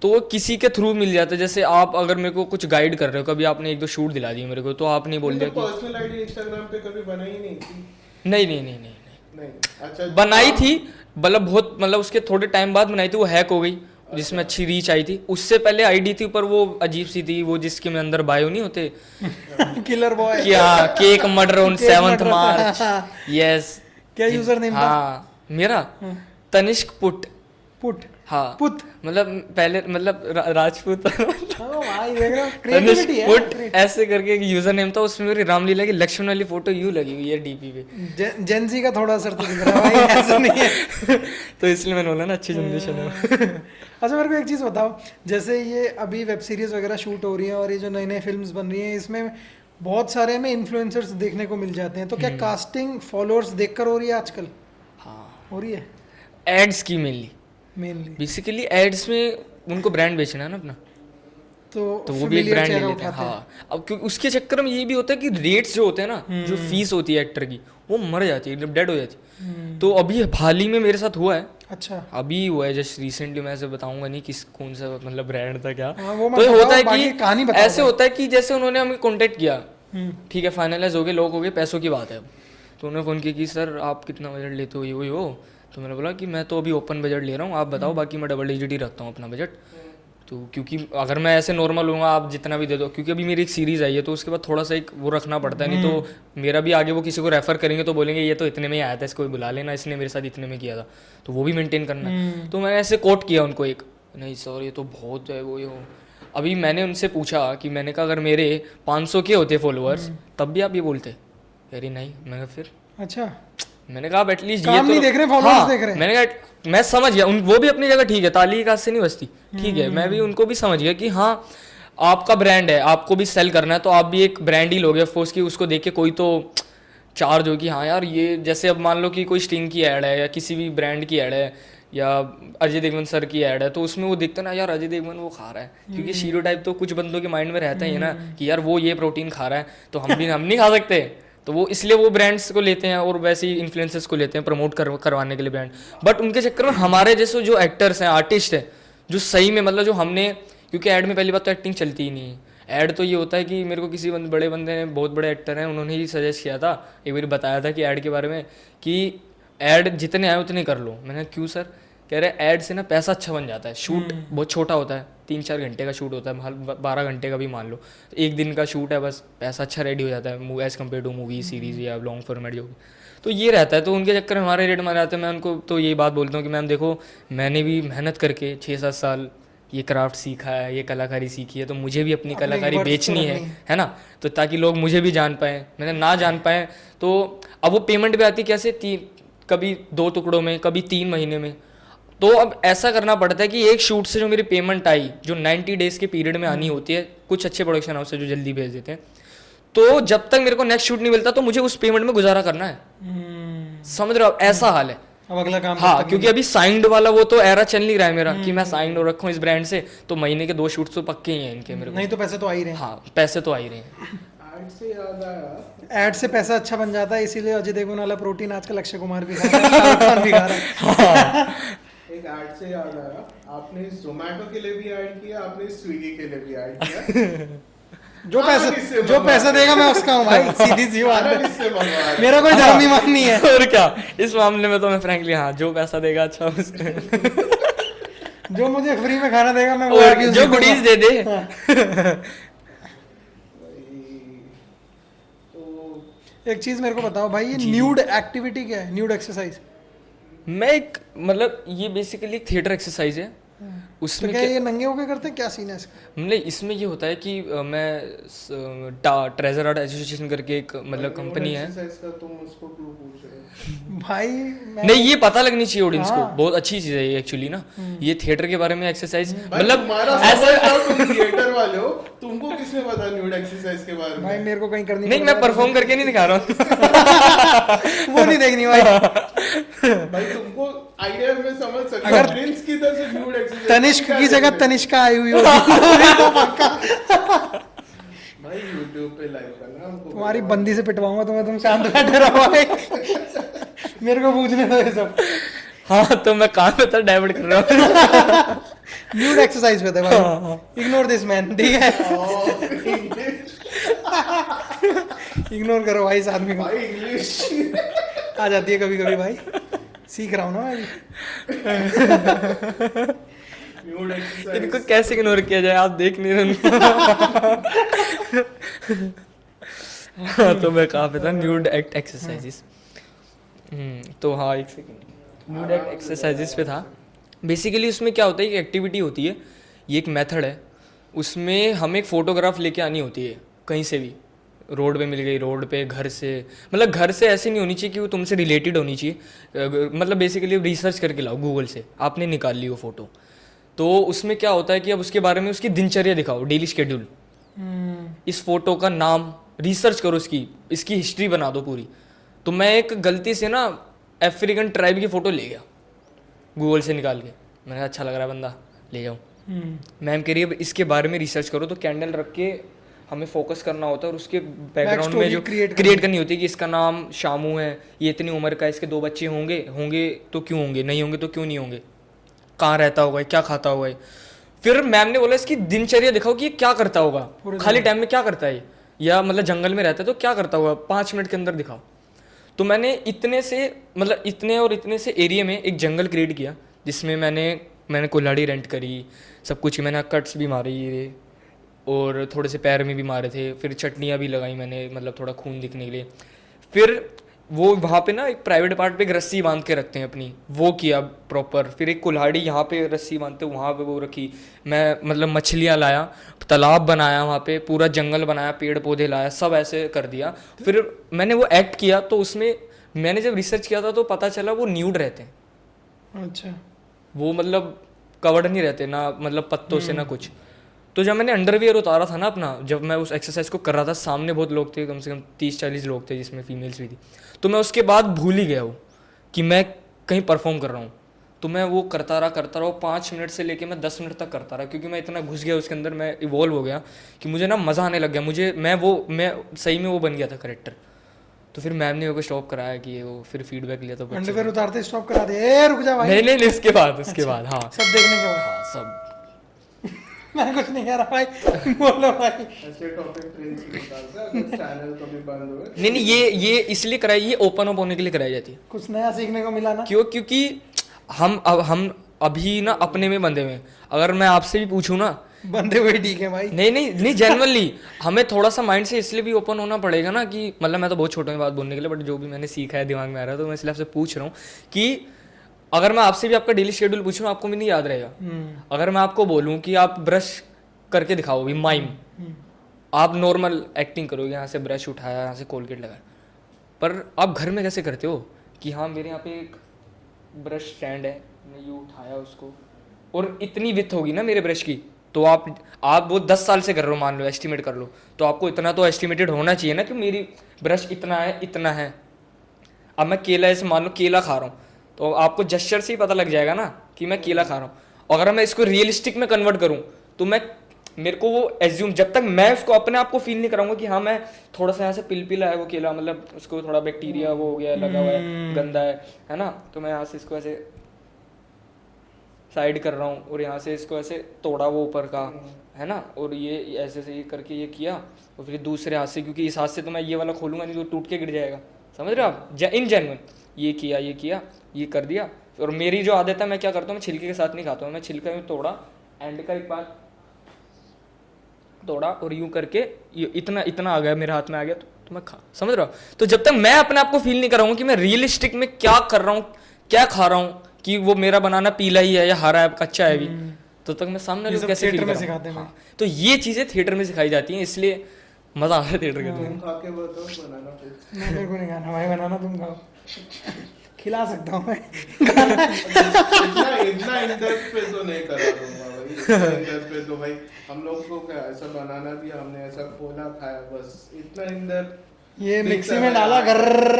तो किसी के थ्रू मिल जाता है। जैसे आप अगर मेरे को कुछ गाइड कर रहे हो, कभी आपने 1-2 शूट दिला दिए मेरे को, तो आप नहीं बोल दिया कि पर्सनल आईडी इंस्टाग्राम पे कभी बनाई नहीं थी? नहीं नहीं नहीं नहीं, नहीं। अच्छा, बनाई थी, मतलब बहुत, मतलब उसके थोड़े टाइम बाद बनाई थी, वो हैक हो गई, जिसमें अच्छी रीच आई थी। उससे पहले आईडी थी ऊपर वो अजीब सी थी, वो जिसके में अंदर बायो नहीं होते किलर बॉय क्या, cake murder on Cake 7th murder, मार्च। हाँ। यस, क्या यूजर नेम था? हाँ मेरा तनिष्क पुट। पुट हाँ पुत मतलब पहले मतलब राजपूत हाँ भाई देख रहे हो तनिष्क क्रिएटिविटी है पुट ऐसे करके एक यूजर नेम था। उसमें मेरी रामलीला की लक्ष्मण वाली फोटो यूं लगी हुई है डीपी पे। जेंजी का थोड़ा असर तो दिख रहा है भाई, ऐसा नहीं है। तो इसलिए मैंने बोला ना अच्छी जनरेशन है। अच्छा मेरे को एक चीज़ बताओ, जैसे ये अभी वेब सीरीज वगैरह शूट हो रही हैं और ये जो नई नई फिल्म्स बन रही हैं, इसमें बहुत सारे हमें इन्फ्लुएंसर्स देखने को मिल जाते हैं, तो क्या कास्टिंग फॉलोअर्स देखकर हो रही है आजकल? हाँ हो रही है एड्स की मेनली, मेनली, बेसिकली एड्स में उनको ब्रांड बेचना है ना अपना, तो वो भी एक familiar ब्रांड ले चेहरा लेते हैं। उठाते हैं। हाँ अब क्योंकि उसके चक्कर में ये भी होता है कि रेट्स जो होते हैं ना, जो फीस होती है एक्टर की, वो मर जाती है, डेड हो जाती है। तो अभी हाल ही में मेरे साथ हुआ है, अच्छा अभी हुआ है जस्ट रिसेंटली। मैं ऐसे बताऊंगा नहीं किस कौन सा मतलब ब्रांड था क्या। हाँ, वो मत तो ये बताओ, होता है बाकी कहानी बताओ ऐसे भाई। होता है कि जैसे उन्होंने हमें कांटेक्ट किया, ठीक है फाइनलाइज हो गए, लोग हो गए, पैसों की बात है अब। तो उन्होंने फ़ोन किया कि सर आप कितना बजट लेते हो, ये वही हो। तो मैंने बोला कि मैं तो अभी ओपन बजट ले रहा हूँ, आप बताओ, बाकी मैं डबल डिजिट ही रखता हूँ अपना बजट। तो क्योंकि अगर मैं ऐसे नॉर्मल हूँ आप जितना भी दे दो, क्योंकि अभी मेरी एक सीरीज़ आई है तो उसके बाद थोड़ा सा एक वो रखना पड़ता है, नहीं तो मेरा भी आगे वो किसी को रेफर करेंगे तो बोलेंगे ये तो इतने में ही आया था, इसको भी बुला लेना, इसने मेरे साथ इतने में किया था, तो वो भी मेंटेन करना है। तो मैंने ऐसे कोट किया उनको एक, नहीं सर ये तो बहुत है वो ये हो। अभी मैंने उनसे पूछा कि मैंने कहा अगर मेरे 500 के होते फॉलोअर्स तब भी आप ये बोलते, अरे नहीं। मैंने कहा फिर, अच्छा मैंने कहा आप एटलीस्ट ये काम तो नहीं देख रहे, followers देख रहे हैं। मैंने कहा मैं समझ गया वो भी अपनी जगह ठीक है, ताली की से नहीं बसती, ठीक है। मैं भी उनको भी समझ गया कि हाँ आपका ब्रांड है, आपको भी सेल करना है, तो आप भी एक ब्रांड ही लोगे ऑफकोर्स की उसको देख के कोई तो चार्ज हो कि हाँ यार ये, जैसे अब मान लो कि कोई स्टिंग की ऐड है या किसी भी ब्रांड की ऐड है या अजय देवगन सर की ऐड है, तो उसमें वो देखते ना यार अजय देवगन वो खा रहा है, क्योंकि स्टीरियोटाइप तो कुछ बंदों के माइंड में रहता ही है ना कि यार वो ये प्रोटीन खा रहा है तो हम नहीं खा सकते। तो वो इसलिए वो ब्रांड्स को लेते हैं और वैसे ही इन्फ्लुएंसर्स को लेते हैं प्रमोट करवाने के लिए ब्रांड। बट उनके चक्कर में हमारे जैसे जो एक्टर्स हैं, आर्टिस्ट हैं, जो सही में मतलब जो हमने, क्योंकि ऐड में पहली बात तो एक्टिंग चलती ही नहीं है। ऐड तो ये होता है कि मेरे को किसी बड़े बंदे ने, बहुत बड़े एक्टर हैं, उन्होंने ही सजेस्ट किया था, एक बार बताया था कि ऐड के बारे में कि ऐड जितने आए उतने कर लो। मैंने क्यों सर? कह रहे ऐड से ना पैसा अच्छा बन जाता है, शूट बहुत छोटा होता है, 3-4 घंटे का शूट होता है, 12 घंटे का भी मान लो, एक दिन का शूट है, बस पैसा अच्छा रेडी हो जाता है as compared to movie series या लॉन्ग फॉर्मेट जो भी। तो ये रहता है, तो उनके चक्कर में हमारे रेट मारे जाते हैं। मैं उनको तो यही बात बोलता हूँ कि मैम देखो मैंने भी मेहनत करके 6-7 साल ये क्राफ्ट सीखा है, ये कलाकारी सीखी है, तो मुझे भी अपनी कलाकारी words तो बेचनी रखनी है ना, तो ताकि लोग मुझे भी जान पाएँ। मैंने ना जान पाएँ तो अब वो पेमेंट भी आती कैसे, कभी 2 टुकड़ों में, कभी 3 महीने में। तो अब ऐसा करना पड़ता है कि एक शूट से जो मेरी पेमेंट आई, जो 90 डेज के पीरियड में आनी होती है, कुछ अच्छे प्रोडक्शन हाउस है जो जल्दी भेज देते हैं, तो जब तक मेरे को नेक्स्ट शूट नहीं मिलता तो मुझे उस पेमेंट में गुजारा करना है। समझ रहे हो, ऐसा हाल है। अब अगला काम हाँ क्योंकि अभी साइंड वाला वो तो एरा चल नहीं रहा है मेरा कि मैं साइंड हो रखा हूँ इस ब्रांड से, तो महीने के 2 शूट्स तो पक्के ही हैं इनके मेरे को। नहीं तो पैसे तो आ ही रहे हैं। हाँ पैसे तो आ ही रहे हैं। ऐड से याद आया, ऐड से पैसा अच्छा बन जाता है, इसीलिए अजय देवगन वाला प्रोटीन आजकल अक्षय कुमार भी खा रहा है, शाहरुख खान भी खा रहा है। एक ऐड से याद आया, आपने जोमेटो के लिए भी ऐड किया, आपने स्विगी के लिए भी ऐड किया। जो पैसा देगा मैं उसका हूँ भाई, सीधी सी बात खाना है। किससे मंगवा रहे हो? मेरा कोई धर्म ईमान नहीं है। और क्या, इस मामले में तो मैं फ्रैंकली हाँ, जो पैसा देगा अच्छा उससे जो मुझे फ्री में खाना देगा मैं वो और आके जो उसी को गुडीज दे दे। तो एक चीज मेरे को बताओ भाई, ये न्यूड एक्टिविटी क्या है, न्यूड एक्सरसाइज? मैं एक मतलब ये बेसिकली थिएटर एक्सरसाइज है। तो उसमें क्या क्या, ये नंगे होके करते हैं, क्या सीन है इसका? नहीं इसमें ये होता है कि मैं ट्रेजर आर्ट एसोसिएशन करके एक मतलब कंपनी है। एक्सरसाइज का तुम उसको क्यों पूछ रहे हो? भाई नहीं ये पता लगनी चाहिए ऑडियंस को, हाँ। बहुत अच्छी चीज़ है ये एक्चुअली ना, ये थिएटर के बारे में एक्सरसाइज भाई मतलब तुम्हारा ऐसा समझ लो, तुम थिएटर वाले हो, तुमको किसने पता न्यूड एक्सरसाइज के बारे भाई में? मेरे को कहीं करनी नहीं, मैं परफॉर्म करके नहीं दिखा रहा हूँ। वो नहीं देखनी भाई। भाई तुमको आइडिया में समझ सकते अगर हो, प्रिंस की तरह से न्यूड एक्सरसाइज तनिष्क की जगह तनिष्का आई हुई होगी तो पक्का भाई YouTube पे लाइव करना हमको। तुम्हारी बंदी से पिटवाऊंगा तुम्हें, तुम शांत बैठे रहो भाई। मेरे को पूछने दो ये सब। हाँ तो मैं कहाँ पे था डाइवर्ट कर रहा हूँ। न्यूड एक्सरसाइज पे थे भाई, इग्नोर दिस मैन, ठीक है? इग्नोर करो भाई इस आदमी को, भाई इंग्लिश आ जाती है कभी कभी भाई, सीख रहा हूँ ना मैं न्यूड एक्सरसाइज इनको कैसे इग्नोर किया जाए, आप देख नहीं रहे हाँ, तो मैं कहाँ पे था, न्यूड एक्ट एक्सरसाइजेस। तो हाँ एक सेकंड, न्यूड एक्ट एक्सरसाइजेस पे था। बेसिकली उसमें क्या होता है, एक एक्टिविटी होती है, ये एक मेथड है, उसमें हमें एक फ़ोटोग्राफ लेके आनी होती है कहीं से भी, रोड पे मिल गई, रोड पे, घर से, मतलब घर से ऐसी नहीं होनी चाहिए कि वो तुमसे रिलेटेड होनी चाहिए, मतलब बेसिकली रिसर्च करके लाओ गूगल से, आपने निकाल ली वो फ़ोटो, तो उसमें क्या होता है कि अब उसके बारे में उसकी दिनचर्या दिखाओ, डेली शेड्यूल, इस फोटो का नाम, रिसर्च करो इसकी हिस्ट्री बना दो पूरी। तो मैं एक गलती से ना अफ्रीकन ट्राइब की फ़ोटो ले गया गूगल से निकाल के, मैंने कहा अच्छा लग रहा है बंदा, ले जाऊँ। मैम कह रही है अब इसके बारे में रिसर्च करो, तो कैंडल रख के हमें फोकस करना होता है, और उसके बैकग्राउंड में जो क्रिएट करनी होती है कि इसका नाम शामू है, ये इतनी उम्र का है, इसके 2 बच्चे होंगे तो क्यों होंगे, नहीं होंगे तो क्यों नहीं होंगे, कहाँ रहता होगा, क्या खाता होगा। फिर मैम ने बोला इसकी दिनचर्या दिखाओ कि ये क्या करता होगा, खाली टाइम में क्या करता है, या मतलब जंगल में रहता है तो क्या करता होगा, 5 मिनट के अंदर दिखाओ। तो मैंने इतने और इतने से एरिया में एक जंगल क्रिएट किया, जिसमें मैंने कुल्हाड़ी रेंट करी, सब कुछ, मैंने कट्स भी मारे ये, और थोड़े से पैर में भी मारे थे, फिर चटनियाँ भी लगाई मैंने, मतलब थोड़ा खून दिखने के लिए। फिर वो वहाँ पे ना एक प्राइवेट पार्ट पे एक रस्सी बांध के रखते हैं अपनी, वो किया प्रॉपर। फिर एक कुल्हाड़ी यहाँ पे रस्सी बांधते वहाँ पे वो रखी। मैं मतलब मछलियाँ लाया, तालाब बनाया, वहाँ पे पूरा जंगल बनाया, पेड़ पौधे लाया, सब ऐसे कर दिया। फिर मैंने वो एक्ट किया, तो उसमें मैंने जब रिसर्च किया था तो पता चला वो न्यूड रहते हैं। अच्छा, वो मतलब कवर्ड नहीं रहते ना, मतलब पत्तों से ना कुछ। तो जब मैंने अंडरवियर उतारा था ना अपना, जब मैं उस एक्सरसाइज को कर रहा था, सामने बहुत लोग थे, कम से कम 30-40 लोग थे, जिसमें फीमेल्स भी थी। तो मैं उसके बाद भूल ही गया हूँ कि मैं कहीं परफॉर्म कर रहा हूँ। तो मैं वो करता रहा 5 मिनट से लेके मैं 10 मिनट तक करता रहा, क्योंकि मैं इतना घुस गया उसके अंदर, मैं इवॉल्व हो गया कि मुझे ना मज़ा आने लग गया। मैं सही में वो बन गया था करेक्टर। तो फिर मैम ने मेरे को स्टॉप कराया कि ये वो, फिर फीडबैक लिया। तो अंडरवेयर उतारते स्टॉप करा दे, ए रुक जा भाई। नहीं, उसके बाद हाँ सब देखने के बाद, हाँ सब। मैं कुछ नहीं कह रहा भाई, बोलो भाई। ऐसे टॉपिक ट्रेंड से निकालता है, अगर चैनल कभी बंद हुए। नहीं, ये इसलिए कराई, ये ओपन अप होने के लिए कराई जाती है। कुछ नया सीखने को मिला ना। क्योंकि हम अभी ना अपने में बंधे हुए हैं। अगर मैं आपसे भी पूछूं ना, बंधे हुए ठीक है भाई। नहीं जेन्युइनली हमें थोड़ा सा माइंड से इसलिए भी ओपन होना पड़ेगा ना, कि मतलब मैं तो बहुत छोटा हूँ बात बोलने के लिए, बट जो भी मैंने सीखा है दिमाग में आ रहा है, तो मैं इसलिए आपसे पूछ रहा हूँ कि अगर मैं आपसे भी आपका डेली शेड्यूल पूछूं, आपको भी नहीं याद रहेगा। अगर मैं आपको बोलूं कि आप ब्रश करके दिखाओ भी, माइम, आप नॉर्मल एक्टिंग करोगे, यहाँ से ब्रश उठाया, यहाँ से कोलगेट लगाया, पर आप घर में कैसे करते हो कि हाँ मेरे यहाँ पे एक ब्रश स्टैंड है, मैं ये उठाया उसको, और इतनी विथ होगी ना मेरे ब्रश की, तो आप वो 10 साल से कर रहे हो, मान लो, एस्टिमेट कर लो, तो आपको इतना तो एस्टिमेटेड होना चाहिए ना कि मेरी ब्रश इतना है। अब मैं केला, ऐसे मान लो केला खा रहा हूँ, तो आपको जेस्चर से ही पता लग जाएगा ना कि मैं केला खा रहा हूँ। अगर मैं इसको रियलिस्टिक में कन्वर्ट करूँ, तो मेरे को वो एज्यूम, जब तक मैं उसको अपने आप को फील नहीं कराऊंगा कि हाँ मैं थोड़ा सा यहाँ से पिलपिला है वो केला, मतलब उसको थोड़ा बैक्टीरिया वो हो गया, लगा हुआ है, गंदा है ना, तो मैं यहाँ से इसको ऐसे साइड कर रहा हूँ, और यहाँ से इसको ऐसे तोड़ा वो ऊपर का, है ना, और ये ऐसे से ये करके ये किया, और फिर दूसरे हाथ से, क्योंकि इस हाथ से तो मैं ये वाला खोलूंगा नहीं, तो टूट के गिर जाएगा, समझ रहे हो आप, इन जेन्युइन ये किया, ये कर दिया। और मेरी जो आदत है, मैं क्या करता हूँ, मैं छिलके के साथ नहीं खाता हूँ, मैं छिलका यूँ तोड़ा, एंड का एक बार तोड़ा, और यूँ करके इतना आ गया मेरे हाथ में आ गया, तो मैं समझ रहा हूँ। तो जब तक मैं अपने आप को फील नहीं कराऊंगा कि मैं रियलिस्टिक में क्या कर रहा हूँ, क्या खा रहा हूँ, कि वो मेरा बनाना पीला ही है या हरा है, कच्चा है भी, तो तक मैं सामने लोग कैसे फील कराऊं। हाँ, तो ये चीज़ें थिएटर में सिखाई जाती हैं, इसलिए मज़ा आता है थिएटर के अंदर। तुम खा के बताओ बनाना फिर। मेरे को नहीं खाना भाई, बनाना तुम खाओ, खिला सकता हूँ मैं। इतना इंटरेस्ट पे तो नहीं करा दूंगा भाई, इंटरेस्ट पे तो भाई हम लोग को क्या ऐसा बनाना भी, हमने ऐसा खोला खाया, बस इतना इंदर ये मिक्सी में डाला, घर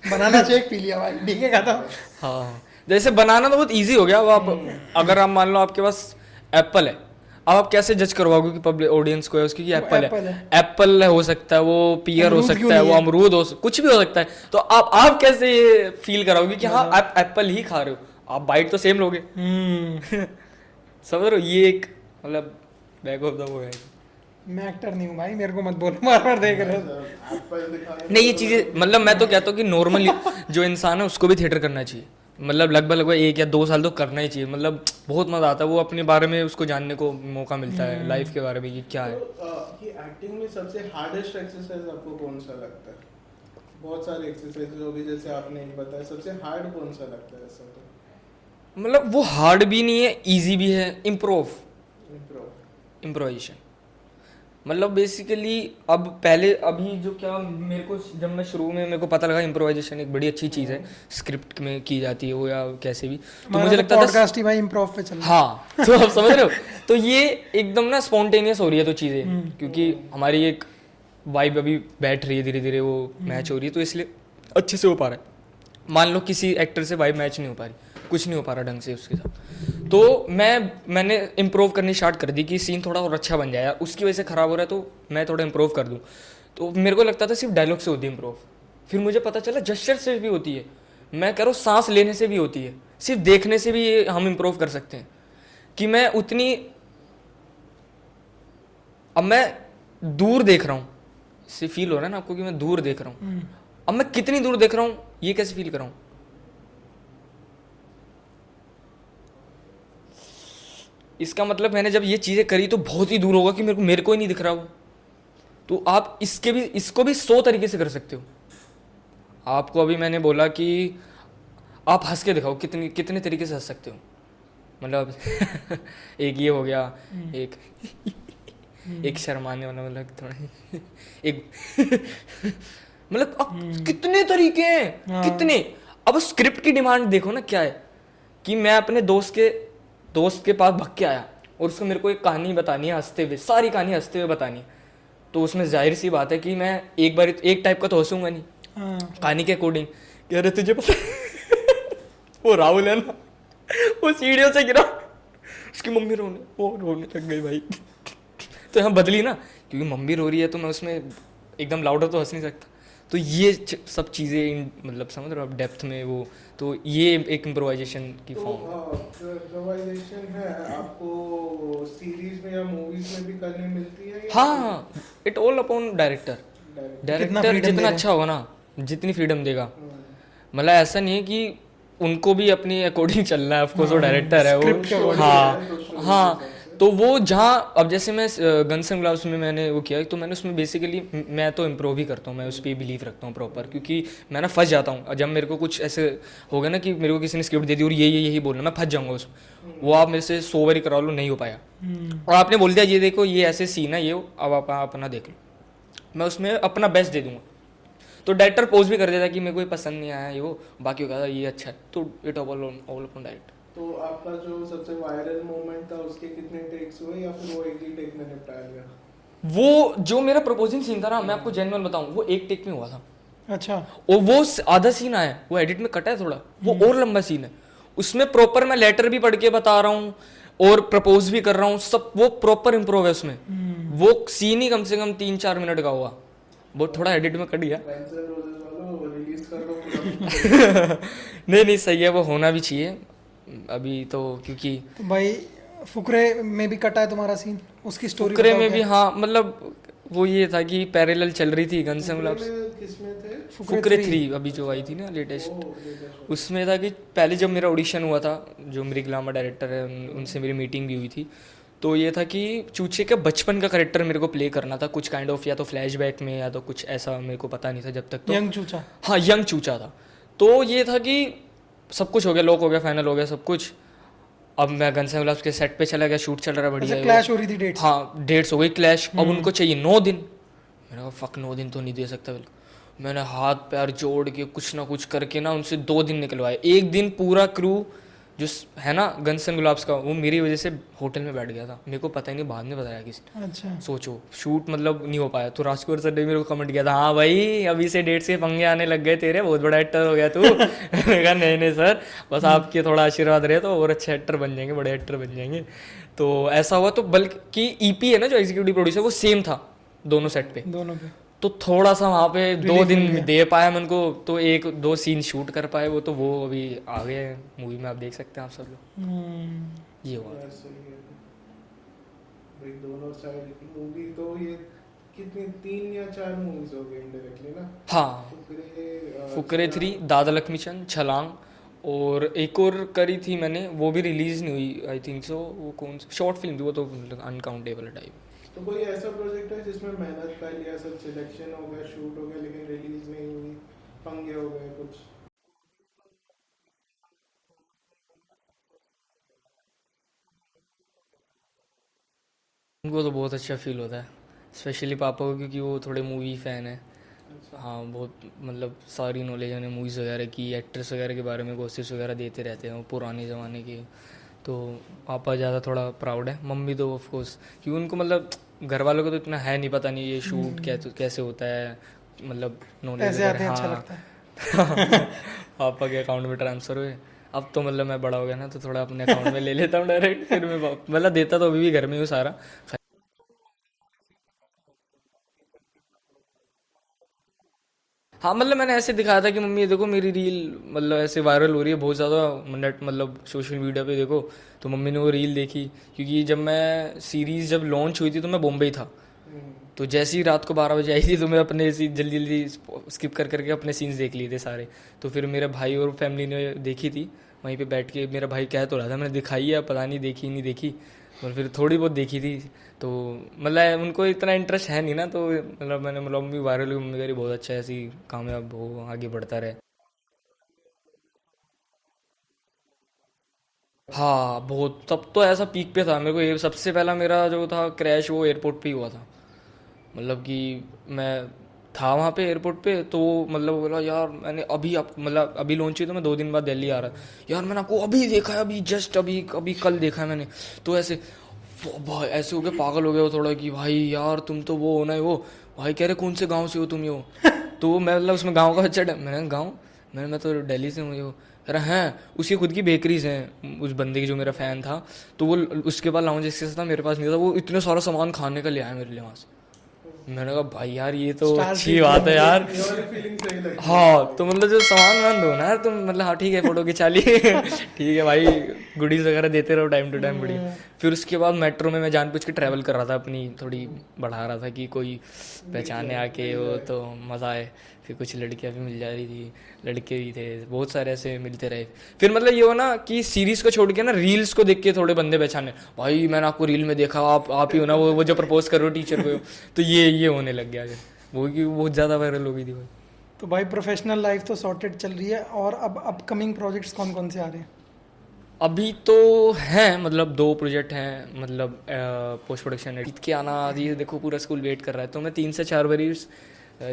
बनाना शेक पी लिया भाई, ठीक है खाता। हाँ, जैसे बनाना तो बहुत इजी हो गया। अब आप अगर आप मान लो आपके पास एप्पल है, अब आप कैसे जज करवाओगे कि पब्लिक ऑडियंस को है उसकी कि एप्पल है, एप्पल हो सकता है, वो पियर हो सकता है, वो अमरूद हो, कुछ भी हो सकता है, तो आप कैसे ये फील कराओगे कि हाँ आप एप्पल ही खा रहे हो, आप बाइट तो सेम लोगे। समझ रहे हो, ये एक मतलब बैक ऑफ द वो है। मैं एक्टर नहीं हूँ भाई, मेरे को मत बोलो, बार देख रहे हो। नहीं, ये चीजें मतलब मैं तो कहता हूँ कि नॉर्मली जो इंसान है उसको भी थिएटर करना चाहिए, मतलब लगभग 1 या 2 साल तो करना ही चाहिए, मतलब बहुत मज़ा आता है, वो अपने बारे में उसको जानने को मौका मिलता है, लाइफ के बारे में कि क्या है। तो ये एक्टिंग में सबसे हार्डेस्ट एक्सरसाइज आपको कौन सा लगता है? बहुत सारे एक्सरसाइज होगी जैसे आपने एक बताया, सबसे हार्ड कौन सा लगता है ऐसा? तो मतलब वो हार्ड भी नहीं है, इजी भी है, इम्प्रूव। इम्प्रोवाइजेशन। मतलब बेसिकली अब पहले अभी जो क्या मेरे को जब मैं शुरू में मेरे को पता लगा इम्प्रोवाइजेशन एक बड़ी अच्छी चीज़ है, स्क्रिप्ट में की जाती है वो या कैसे भी, तो हमारा मुझे तो लगता था पॉडकास्ट ही भाई इम्प्रोव पे चल रहा है। हाँ तो आप समझ रहे हो, तो ये एकदम ना स्पॉन्टेनियस हो रही है तो चीज़ें, क्योंकि हमारी एक वाइब अभी बैठ रही है, धीरे धीरे वो मैच हो रही है, तो इसलिए अच्छे से हो पा रहा है। मान लो किसी एक्टर से वाइब मैच नहीं हो पा रही, कुछ नहीं हो पा रहा ढंग से उसके साथ, तो मैंने इम्प्रूव करनी स्टार्ट कर दी कि सीन थोड़ा और अच्छा बन जाए यार, उसकी वजह से ख़राब हो रहा है तो मैं थोड़ा इम्प्रूव कर दूँ। तो मेरे को लगता था सिर्फ डायलॉग से होती है इम्प्रूव, फिर मुझे पता चला जेस्चर से भी होती है, मैं कह रहा हूँ सांस लेने से भी होती है, सिर्फ देखने से भी ये हम इम्प्रूव कर सकते हैं। कि मैं उतनी, अब मैं दूर देख रहा हूँ, इससे फील हो रहा है ना आपको कि मैं दूर देख रहा हूँ, अब मैं कितनी दूर देख रहा हूँ ये कैसे फील कर रहा हूँ। इसका मतलब मैंने जब ये चीज़ें करी तो बहुत ही दूर होगा कि मेरे को ही नहीं दिख रहा वो। तो आप इसको भी 100 तरीके से कर सकते हो। आपको अभी मैंने बोला कि आप हंस के दिखाओ, कितने तरीके से हंस सकते हो, मतलब एक ये हो गया, एक एक शर्माने वाला, मतलब थोड़ा एक मतलब अब कितने तरीके हैं, हाँ। कितने। अब स्क्रिप्ट की डिमांड देखो ना क्या है, कि मैं अपने दोस्त के पास भाग के आया और उसको मेरे को एक कहानी बतानी है हंसते हुए, सारी कहानी हंसते हुए बतानी है, तो उसमें जाहिर सी बात है कि मैं एक बार एक टाइप का तो हंसूंगा नहीं, हाँ। कहानी के अकॉर्डिंग। कह रहे तुझे पता वो राहुल है ना, वो सीढ़ियों से गिरा, उसकी मम्मी रोने लग गई भाई। तो यहाँ बदली ना, क्योंकि मम्मी रो रही है तो मैं उसमें एकदम लाउडर तो हंस नहीं सकता। तो ये सब चीज़ें मतलब समझ रहे हो आप डेप्थ में वो, तो ये एक इम्प्रोवाइजेशन की तो फॉर्म। इम्प्रोवाइजेशन है आपको सीरीज में या मूवीज में भी करनी मिलती है या हाँ, it all upon director. Direct? कितना डायरेक्टर freedom दे जितना रहे हैं। अच्छा होगा ना, जितनी फ्रीडम देगा, मतलब ऐसा नहीं है कि उनको भी अपनी अकॉर्डिंग चलना है, ऑफकोर्स वो डायरेक्टर है वो। स्क्रिप्ट के according। हाँ हाँ, तो वो जहाँ अब जैसे मैं गन्स एंड ग्लव्स में मैंने वो किया, तो मैंने उसमें बेसिकली मैं तो इम्प्रोव ही करता हूँ, मैं उस पर बिलीव रखता हूँ प्रॉपर, क्योंकि मैं ना फंस जाता हूँ जब मेरे को कुछ ऐसे हो गया ना कि मेरे को किसी ने स्क्रिप्ट दे दी और यही बोलना, मैं फंस जाऊँगा उसमें। वो आप मेरे से 100 बारी करा लो, नहीं हो पाया, और आपने बोल दिया ये देखो ये ऐसे सीन है, ये अब आप अपना देख लो, मैं उसमें अपना बेस्ट दे दूंगा। तो डायरेक्टर पोज भी कर देता कि मेरे को ये पसंद नहीं आया ये वो, बाकी वो कहता ये अच्छा है, तो इट ऑल अपॉन डायरेक्टर। तो आपका जो सबसे वायरल मोमेंट था उसके कितने टेक्स हुए या फिर वो एक ही टेक में निपटा लिया? वो जो मेरा प्रपोजिंग सीन था ना, मैं आपको जेन्युइन बताऊं, वो एक टेक में हुआ था। अच्छा। और वो आधा सीन आया है, वो एडिट में कटा है थोड़ा, वो और लंबा सीन है, उसमें प्रॉपर मैं लेटर भी पढ़ के बता रहा हूँ और प्रपोज भी कर रहा हूँ, सब वो प्रॉपर इम्प्रूव है उसमें। वो सीन ही कम से कम 3-4 मिनट का हुआ, वो थोड़ा एडिट में कट गया। Guns N' Roses वालों रिलीज कर दो पूरा। नहीं सही है, वो होना भी चाहिए अभी तो, क्योंकि तो भाई फुकरे में भी कटा है तुम्हारा सीन, उसकी स्टोरी फुकरे बताओ में क्या भी है? हाँ, मतलब वो ये था कि पैरेलल चल रही थी गन्स एंड ग्लव्स। किसमें थे? फुकरे 3 अभी जो आई थी ना लेटेस्ट, उसमें था कि पहले जब मेरा ऑडिशन हुआ था, जो मृगलामा डायरेक्टर है उनसे मेरी मीटिंग भी हुई थी, तो ये था कि चूचे के बचपन का करेक्टर मेरे को प्ले करना था, कुछ काइंड ऑफ या तो फ्लैशबैक में या तो कुछ ऐसा, मेरे को पता नहीं था जब तक। तो यंग चूचा। हाँ, यंग चूचा था। तो ये था कि सब कुछ हो गया, लॉक हो गया, फाइनल हो गया सब कुछ। अब मैं गन्स एंड ग्लव्स के सेट पे चला गया, शूट चल रहा है बढ़िया अच्छा, है क्लैश वो। हो रही थी डेट्स। हाँ, डेट्स हो गई क्लैश, अब उनको चाहिए 9 दिन। मैंने कहा फक 9 दिन तो नहीं दे सकता बिल्कुल। मैंने हाथ पैर जोड़ के कुछ ना कुछ करके ना उनसे 2 दिन निकलवाए। एक दिन पूरा क्रू जो है ना गन्स एंड गुलाब्स का, वो मेरी वजह से होटल में बैठ गया था, मेरे को पता ही नहीं, बाद में बताया किसी ने। अच्छा। सोचो शूट मतलब नहीं हो पाया, तो राजकुमार सर ने मेरे को कमेंट किया था, हाँ भाई अभी से डेट से पंगे आने लग गए तेरे, बहुत बड़ा एक्टर हो गया तू। मैंने कहा नहीं सर, बस आपके थोड़ा आशीर्वाद रहे तो और अच्छे एक्टर बन जाएंगे, बड़े एक्टर बन जाएंगे। तो ऐसा हुआ, तो बल्कि ईपी है ना जो एग्जीक्यूटिव प्रोड्यूसर, वो सेम था दोनों सेट पे, दोनों पे। तो थोड़ा सा वहाँ पे 2 Relief दिन मिल गया। दे पाया मैं उनको, तो 1-2 सीन शूट कर पाए वो, तो वो अभी आ गए हैं मूवी में, आप देख सकते हैं आप सब लोग। ये हुआ। भाई दोनों साइड की मूवी तो ये कितनी 3 या 4 मूवीज हो गई इनडायरेक्टली ना? हाँ, फुकरे 3, दादा लक्ष्मी चंद, छलांग और एक और करी थी मैंने, वो भी रिलीज नहीं हुई आई थिंक सो। वो कौन सी शॉर्ट फिल्म थी वो, तो अनकाउंटेबल टाइप। तो कोई ऐसा प्रोजेक्ट है जिसमें मेहनत कर लिया, सब सिलेक्शन हो गया, शूट हो गया, लेकिन रिलीज नहीं हुई, पंगे हो गए कुछ? उनको तो बहुत अच्छा फील होता है, स्पेशली पापा को, क्योंकि वो थोड़े मूवी फ़ैन है। हाँ, बहुत मतलब सारी नॉलेज है उन्हें मूवीज़ वगैरह की, एक्ट्रेस वगैरह के बारे में गॉसिप्स वगैरह देते रहते हैं वो पुराने ज़माने की। तो पापा ज़्यादा थोड़ा प्राउड है, मम्मी तो ऑफ कोर्स, क्योंकि उनको मतलब घर वालों को तो इतना है नहीं, पता नहीं ये शूट क्या कैसे होता है, मतलब नॉलेज ऐसे आते हैं, वगैरह। अच्छा हाँ। लगता है। पापा के अकाउंट में ट्रांसफ़र हुए। अब तो मतलब मैं बड़ा हो गया ना, तो थोड़ा अपने अकाउंट में ले लेता हूँ डायरेक्ट, फिर मैं मतलब देता तो अभी भी घर में हूँ सारा। हाँ, मतलब मैंने ऐसे दिखाया था कि मम्मी ये देखो मेरी रील मतलब ऐसे वायरल हो रही है बहुत ज़्यादा, नेट मतलब सोशल मीडिया पे देखो। तो मम्मी ने वो रील देखी, क्योंकि जब मैं सीरीज़ जब लॉन्च हुई थी तो मैं बॉम्बे ही था। तो जैसे ही रात को 12 बजे आई थी तो मैं अपने जल्दी जल्दी स्किप कर करके अपने सीन्स देख लिए थे सारे। तो फिर मेरे भाई और फैमिली ने देखी थी वहीं पे बैठ के। मेरा भाई कह तो रहा था मैंने दिखाई है, पता नहीं देखी नहीं देखी, और फिर थोड़ी बहुत देखी थी। तो मतलब उनको इतना इंटरेस्ट है नहीं ना, तो मतलब मैंने मतलब मम्मी वायरल हुई, मम्मी कह रही बहुत अच्छा है, ऐसी कामयाब हो आगे बढ़ता रहे। हाँ बहुत, तब तो ऐसा पीक पे था। मेरे को ये सबसे पहला मेरा जो था क्रैश वो एयरपोर्ट पे ही हुआ था। मतलब कि मैं था वहाँ पे एयरपोर्ट पे, तो मतलब वो बोला यार मैंने अभी आप मतलब अभी लॉन्च हुई तो मैं 2 दिन बाद दिल्ली आ रहा, यार मैंने आपको अभी देखा है, अभी जस्ट अभी अभी कल देखा है मैंने। तो ऐसे वो भाई ऐसे हो गया, पागल हो गया वो थोड़ा, कि भाई यार तुम तो वो हो ना वो। भाई कह रहे कौन से गांव से हो तुम ये हो? तो वो मैं मतलब उसमें गांव का अच्छा मैंने गांव, मैं तो दिल्ली से हूँ ये हो। कह रहा हैं उसकी खुद की बेकरीज हैं उस बंदे की जो मेरा फ़ैन था। तो वो उसके पास लाउंज एक्सेस था, मेरे पास नहीं था, वो इतने सारा सामान खाने का ले आया मेरे लिए वहाँ से। मैंने कहा भाई यार ये तो स्टार अच्छी ट्रीटमेंट बात है यार। ये वाली फीलिंग सही लगती है हाँ, भाई। तो मतलब जो सामान वामान दो ना यार तुम, मतलब हाँ ठीक है फोटो खिंचा लिए ठीक है भाई, गुडीज वगैरह देते रहो टाइम टू टाइम, बढ़िया। फिर उसके बाद मेट्रो में मैं जानबूझ के ट्रैवल कर रहा था, अपनी थोड़ी बढ़ा रहा था कि कोई पहचाने आके वो तो मज़ा आए। फिर कुछ लड़कियां भी मिल जा रही थी, लड़के भी थे, बहुत सारे ऐसे मिलते रहे। फिर मतलब ये हो ना कि सीरीज को छोड़ के ना रील्स को देख के थोड़े बंदे पहचाने, भाई मैंने आपको रील में देखा, आप ही हो ना वो जो प्रपोज कर रहे हो टीचर को। तो ये होने लग गया फिर, वो कि बहुत ज़्यादा वायरल हो गई थी भाई। तो भाई प्रोफेशनल लाइफ तो सॉर्टेड चल रही है, और अब अपकमिंग प्रोजेक्ट्स कौन कौन से आ रहे हैं? अभी तो हैं मतलब 2 प्रोजेक्ट हैं, मतलब पोस्ट प्रोडक्शन एडिट के आना, ये देखो पूरा स्कूल वेट कर रहा है। तो मैं 3 से 4 बारी उस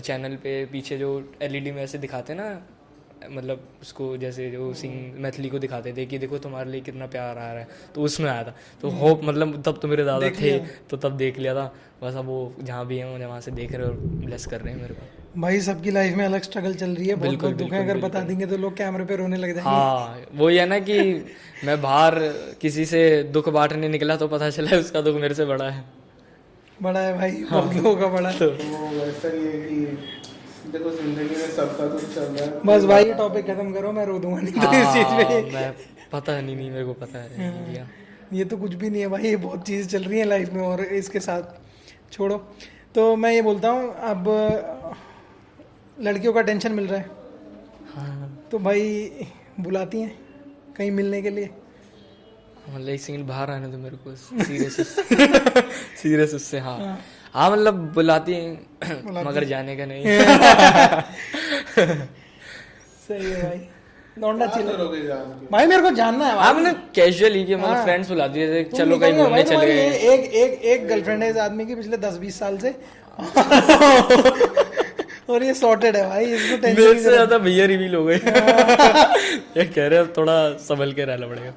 चैनल पे पीछे जो एलईडी में ऐसे दिखाते हैं ना, मतलब उसको जैसे जो सिंग मैथिली को दिखाते थे कि देखो तुम्हारे लिए कितना प्यार आ रहा है, तो उसमें आया था। तो होप मतलब तब तो मेरे दादा देख थे, लिया। तो तब देख लिया था। बस अब वो जहाँ भी हैं उन्हें वहाँ से देख रहे और ब्लेस कर रहे हैं मेरे को। भाई सबकी लाइफ में अलग स्ट्रगल चल रही है, बहुत बिल्कुल बहुत दुख है, बिल्कुल अगर बता बिल्कुल। देंगे तो लोग कैमरे पे रोने लग जाएंगे। हाँ वही है ना कि मैं बाहर किसी से दुख बांटने निकला तो पता चला है उसका दुख मेरे से बड़ा है। बड़ा है भाई, हाँ। बहुत लोगों का बड़ा है। तो तो वैसा ही है कि देखो जिंदगी में सबका कुछ चल रहा है। बस भाई टॉपिक खत्म करो, मैं रो दूंगा नहीं तो इस चीज हाँ, पे। मैं पता नहीं मेरे को पता है भैया। ये तो कुछ भी नहीं है भाई, ये बहुत चीज़ें चल रही हैं लाइफ में, और इसके साथ छोड़ो। तो मैं ये बोलता हूँ, अब लड़कियों का टेंशन मिल रहा है, हाँ तो भाई बुलाती हैं कहीं मिलने के लिए? मतलब एक सेकंड बाहर आने दो मेरे को, सीरियस सीरियस उससे। हाँ हाँ मतलब बुलाती हैं मगर जाने का नहीं। सही है भाई, लौंडा क्या चिल करोगे जान के? भाई, मेरे को जानना है हाँ भाई। मतलब कैजुअली कि मतलब हाँ। फ्रेंड्स बुलाती है, तुम चलो निकल कहीं गए घूमने भाई, चले तुम्हारी गए। एक एक एक गर्लफ्रेंड है इस आदमी की पिछले 10-20 साल से। और ये सॉर्टेड है भाई, इसको टेंशन मेरे की से जरूरत ज्यादा भैया रिवील हो गए। ये कह रहे अब थोड़ा संभल के रहना पड़ेगा।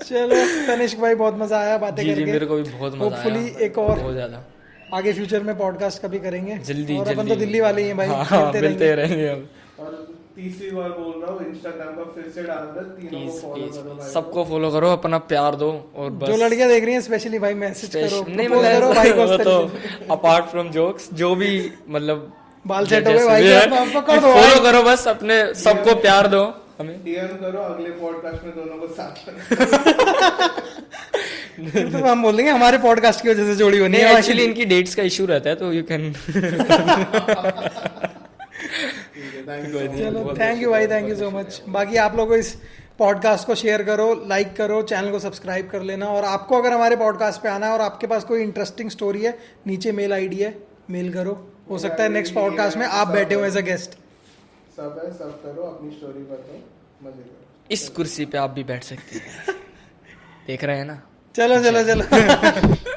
चलो तनिष्क भाई, बहुत मजा आया बातें जी करके। जी मेरे को भी बहुत मजा आया, होपफुली एक और बहुत ज्यादा। आगे फ्यूचर में पॉडकास्ट कभी करेंगे। जल्दी और अपन जल्दी तो दिल्ली वाले ही हैं भाई, हाँ मिलते मिलते रहेंगे। रहेंगे हम। और तीसरी बार बोल रहा हूँ, इंस्टाग्राम पर फिर से डाल दो, तीनों को प्लीज फॉलो प्लीज करो भाई। सबको फॉलो करो, अपना प्यार दो और बस। जो लड़कियां देख रही हैं स्पेशली भाई, मैसेज करो, नहीं प्रपोज करो मतलब भाई को वो उस तो तरीके से। अपार्ट फ्रॉम जोक्स जो भी मतलब बाल सेट हो गए भाई, अपना आप पकड़ दो फॉलो भाई। करो, बस अपने सबको प्यार दो हमें। डीएम करो, अगले पॉडकास्ट में दोनों को साथ में। फिर तो हम बोल देंगे हमारे पॉडकास्ट की वजह से जोड़ी बनी नहीं है। एक्चुअली इनकी डेट्स का इशू रहता है तो यू कैन। ठीक है थैंक कोई यू नहीं। चलो बहुत थैंक यू भाई, थैंक यू सो मच। बाकी आप लोगों इस पॉडकास्ट को शेयर करो, लाइक करो, चैनल को सब्सक्राइब कर लेना। और आपको अगर हमारे पॉडकास्ट पे आना है और आपके पास कोई इंटरेस्टिंग स्टोरी है, नीचे मेल आईडी है, मेल करो। हो सकता है नेक्स्ट पॉडकास्ट में आप बैठे हो एज अ गेस्ट। सब है, सब करो, अपनी स्टोरी बताओ, मजे करो। इस कुर्सी पे आप भी बैठ सकते हैं। देख रहे हैं ना? चलो चलो चलो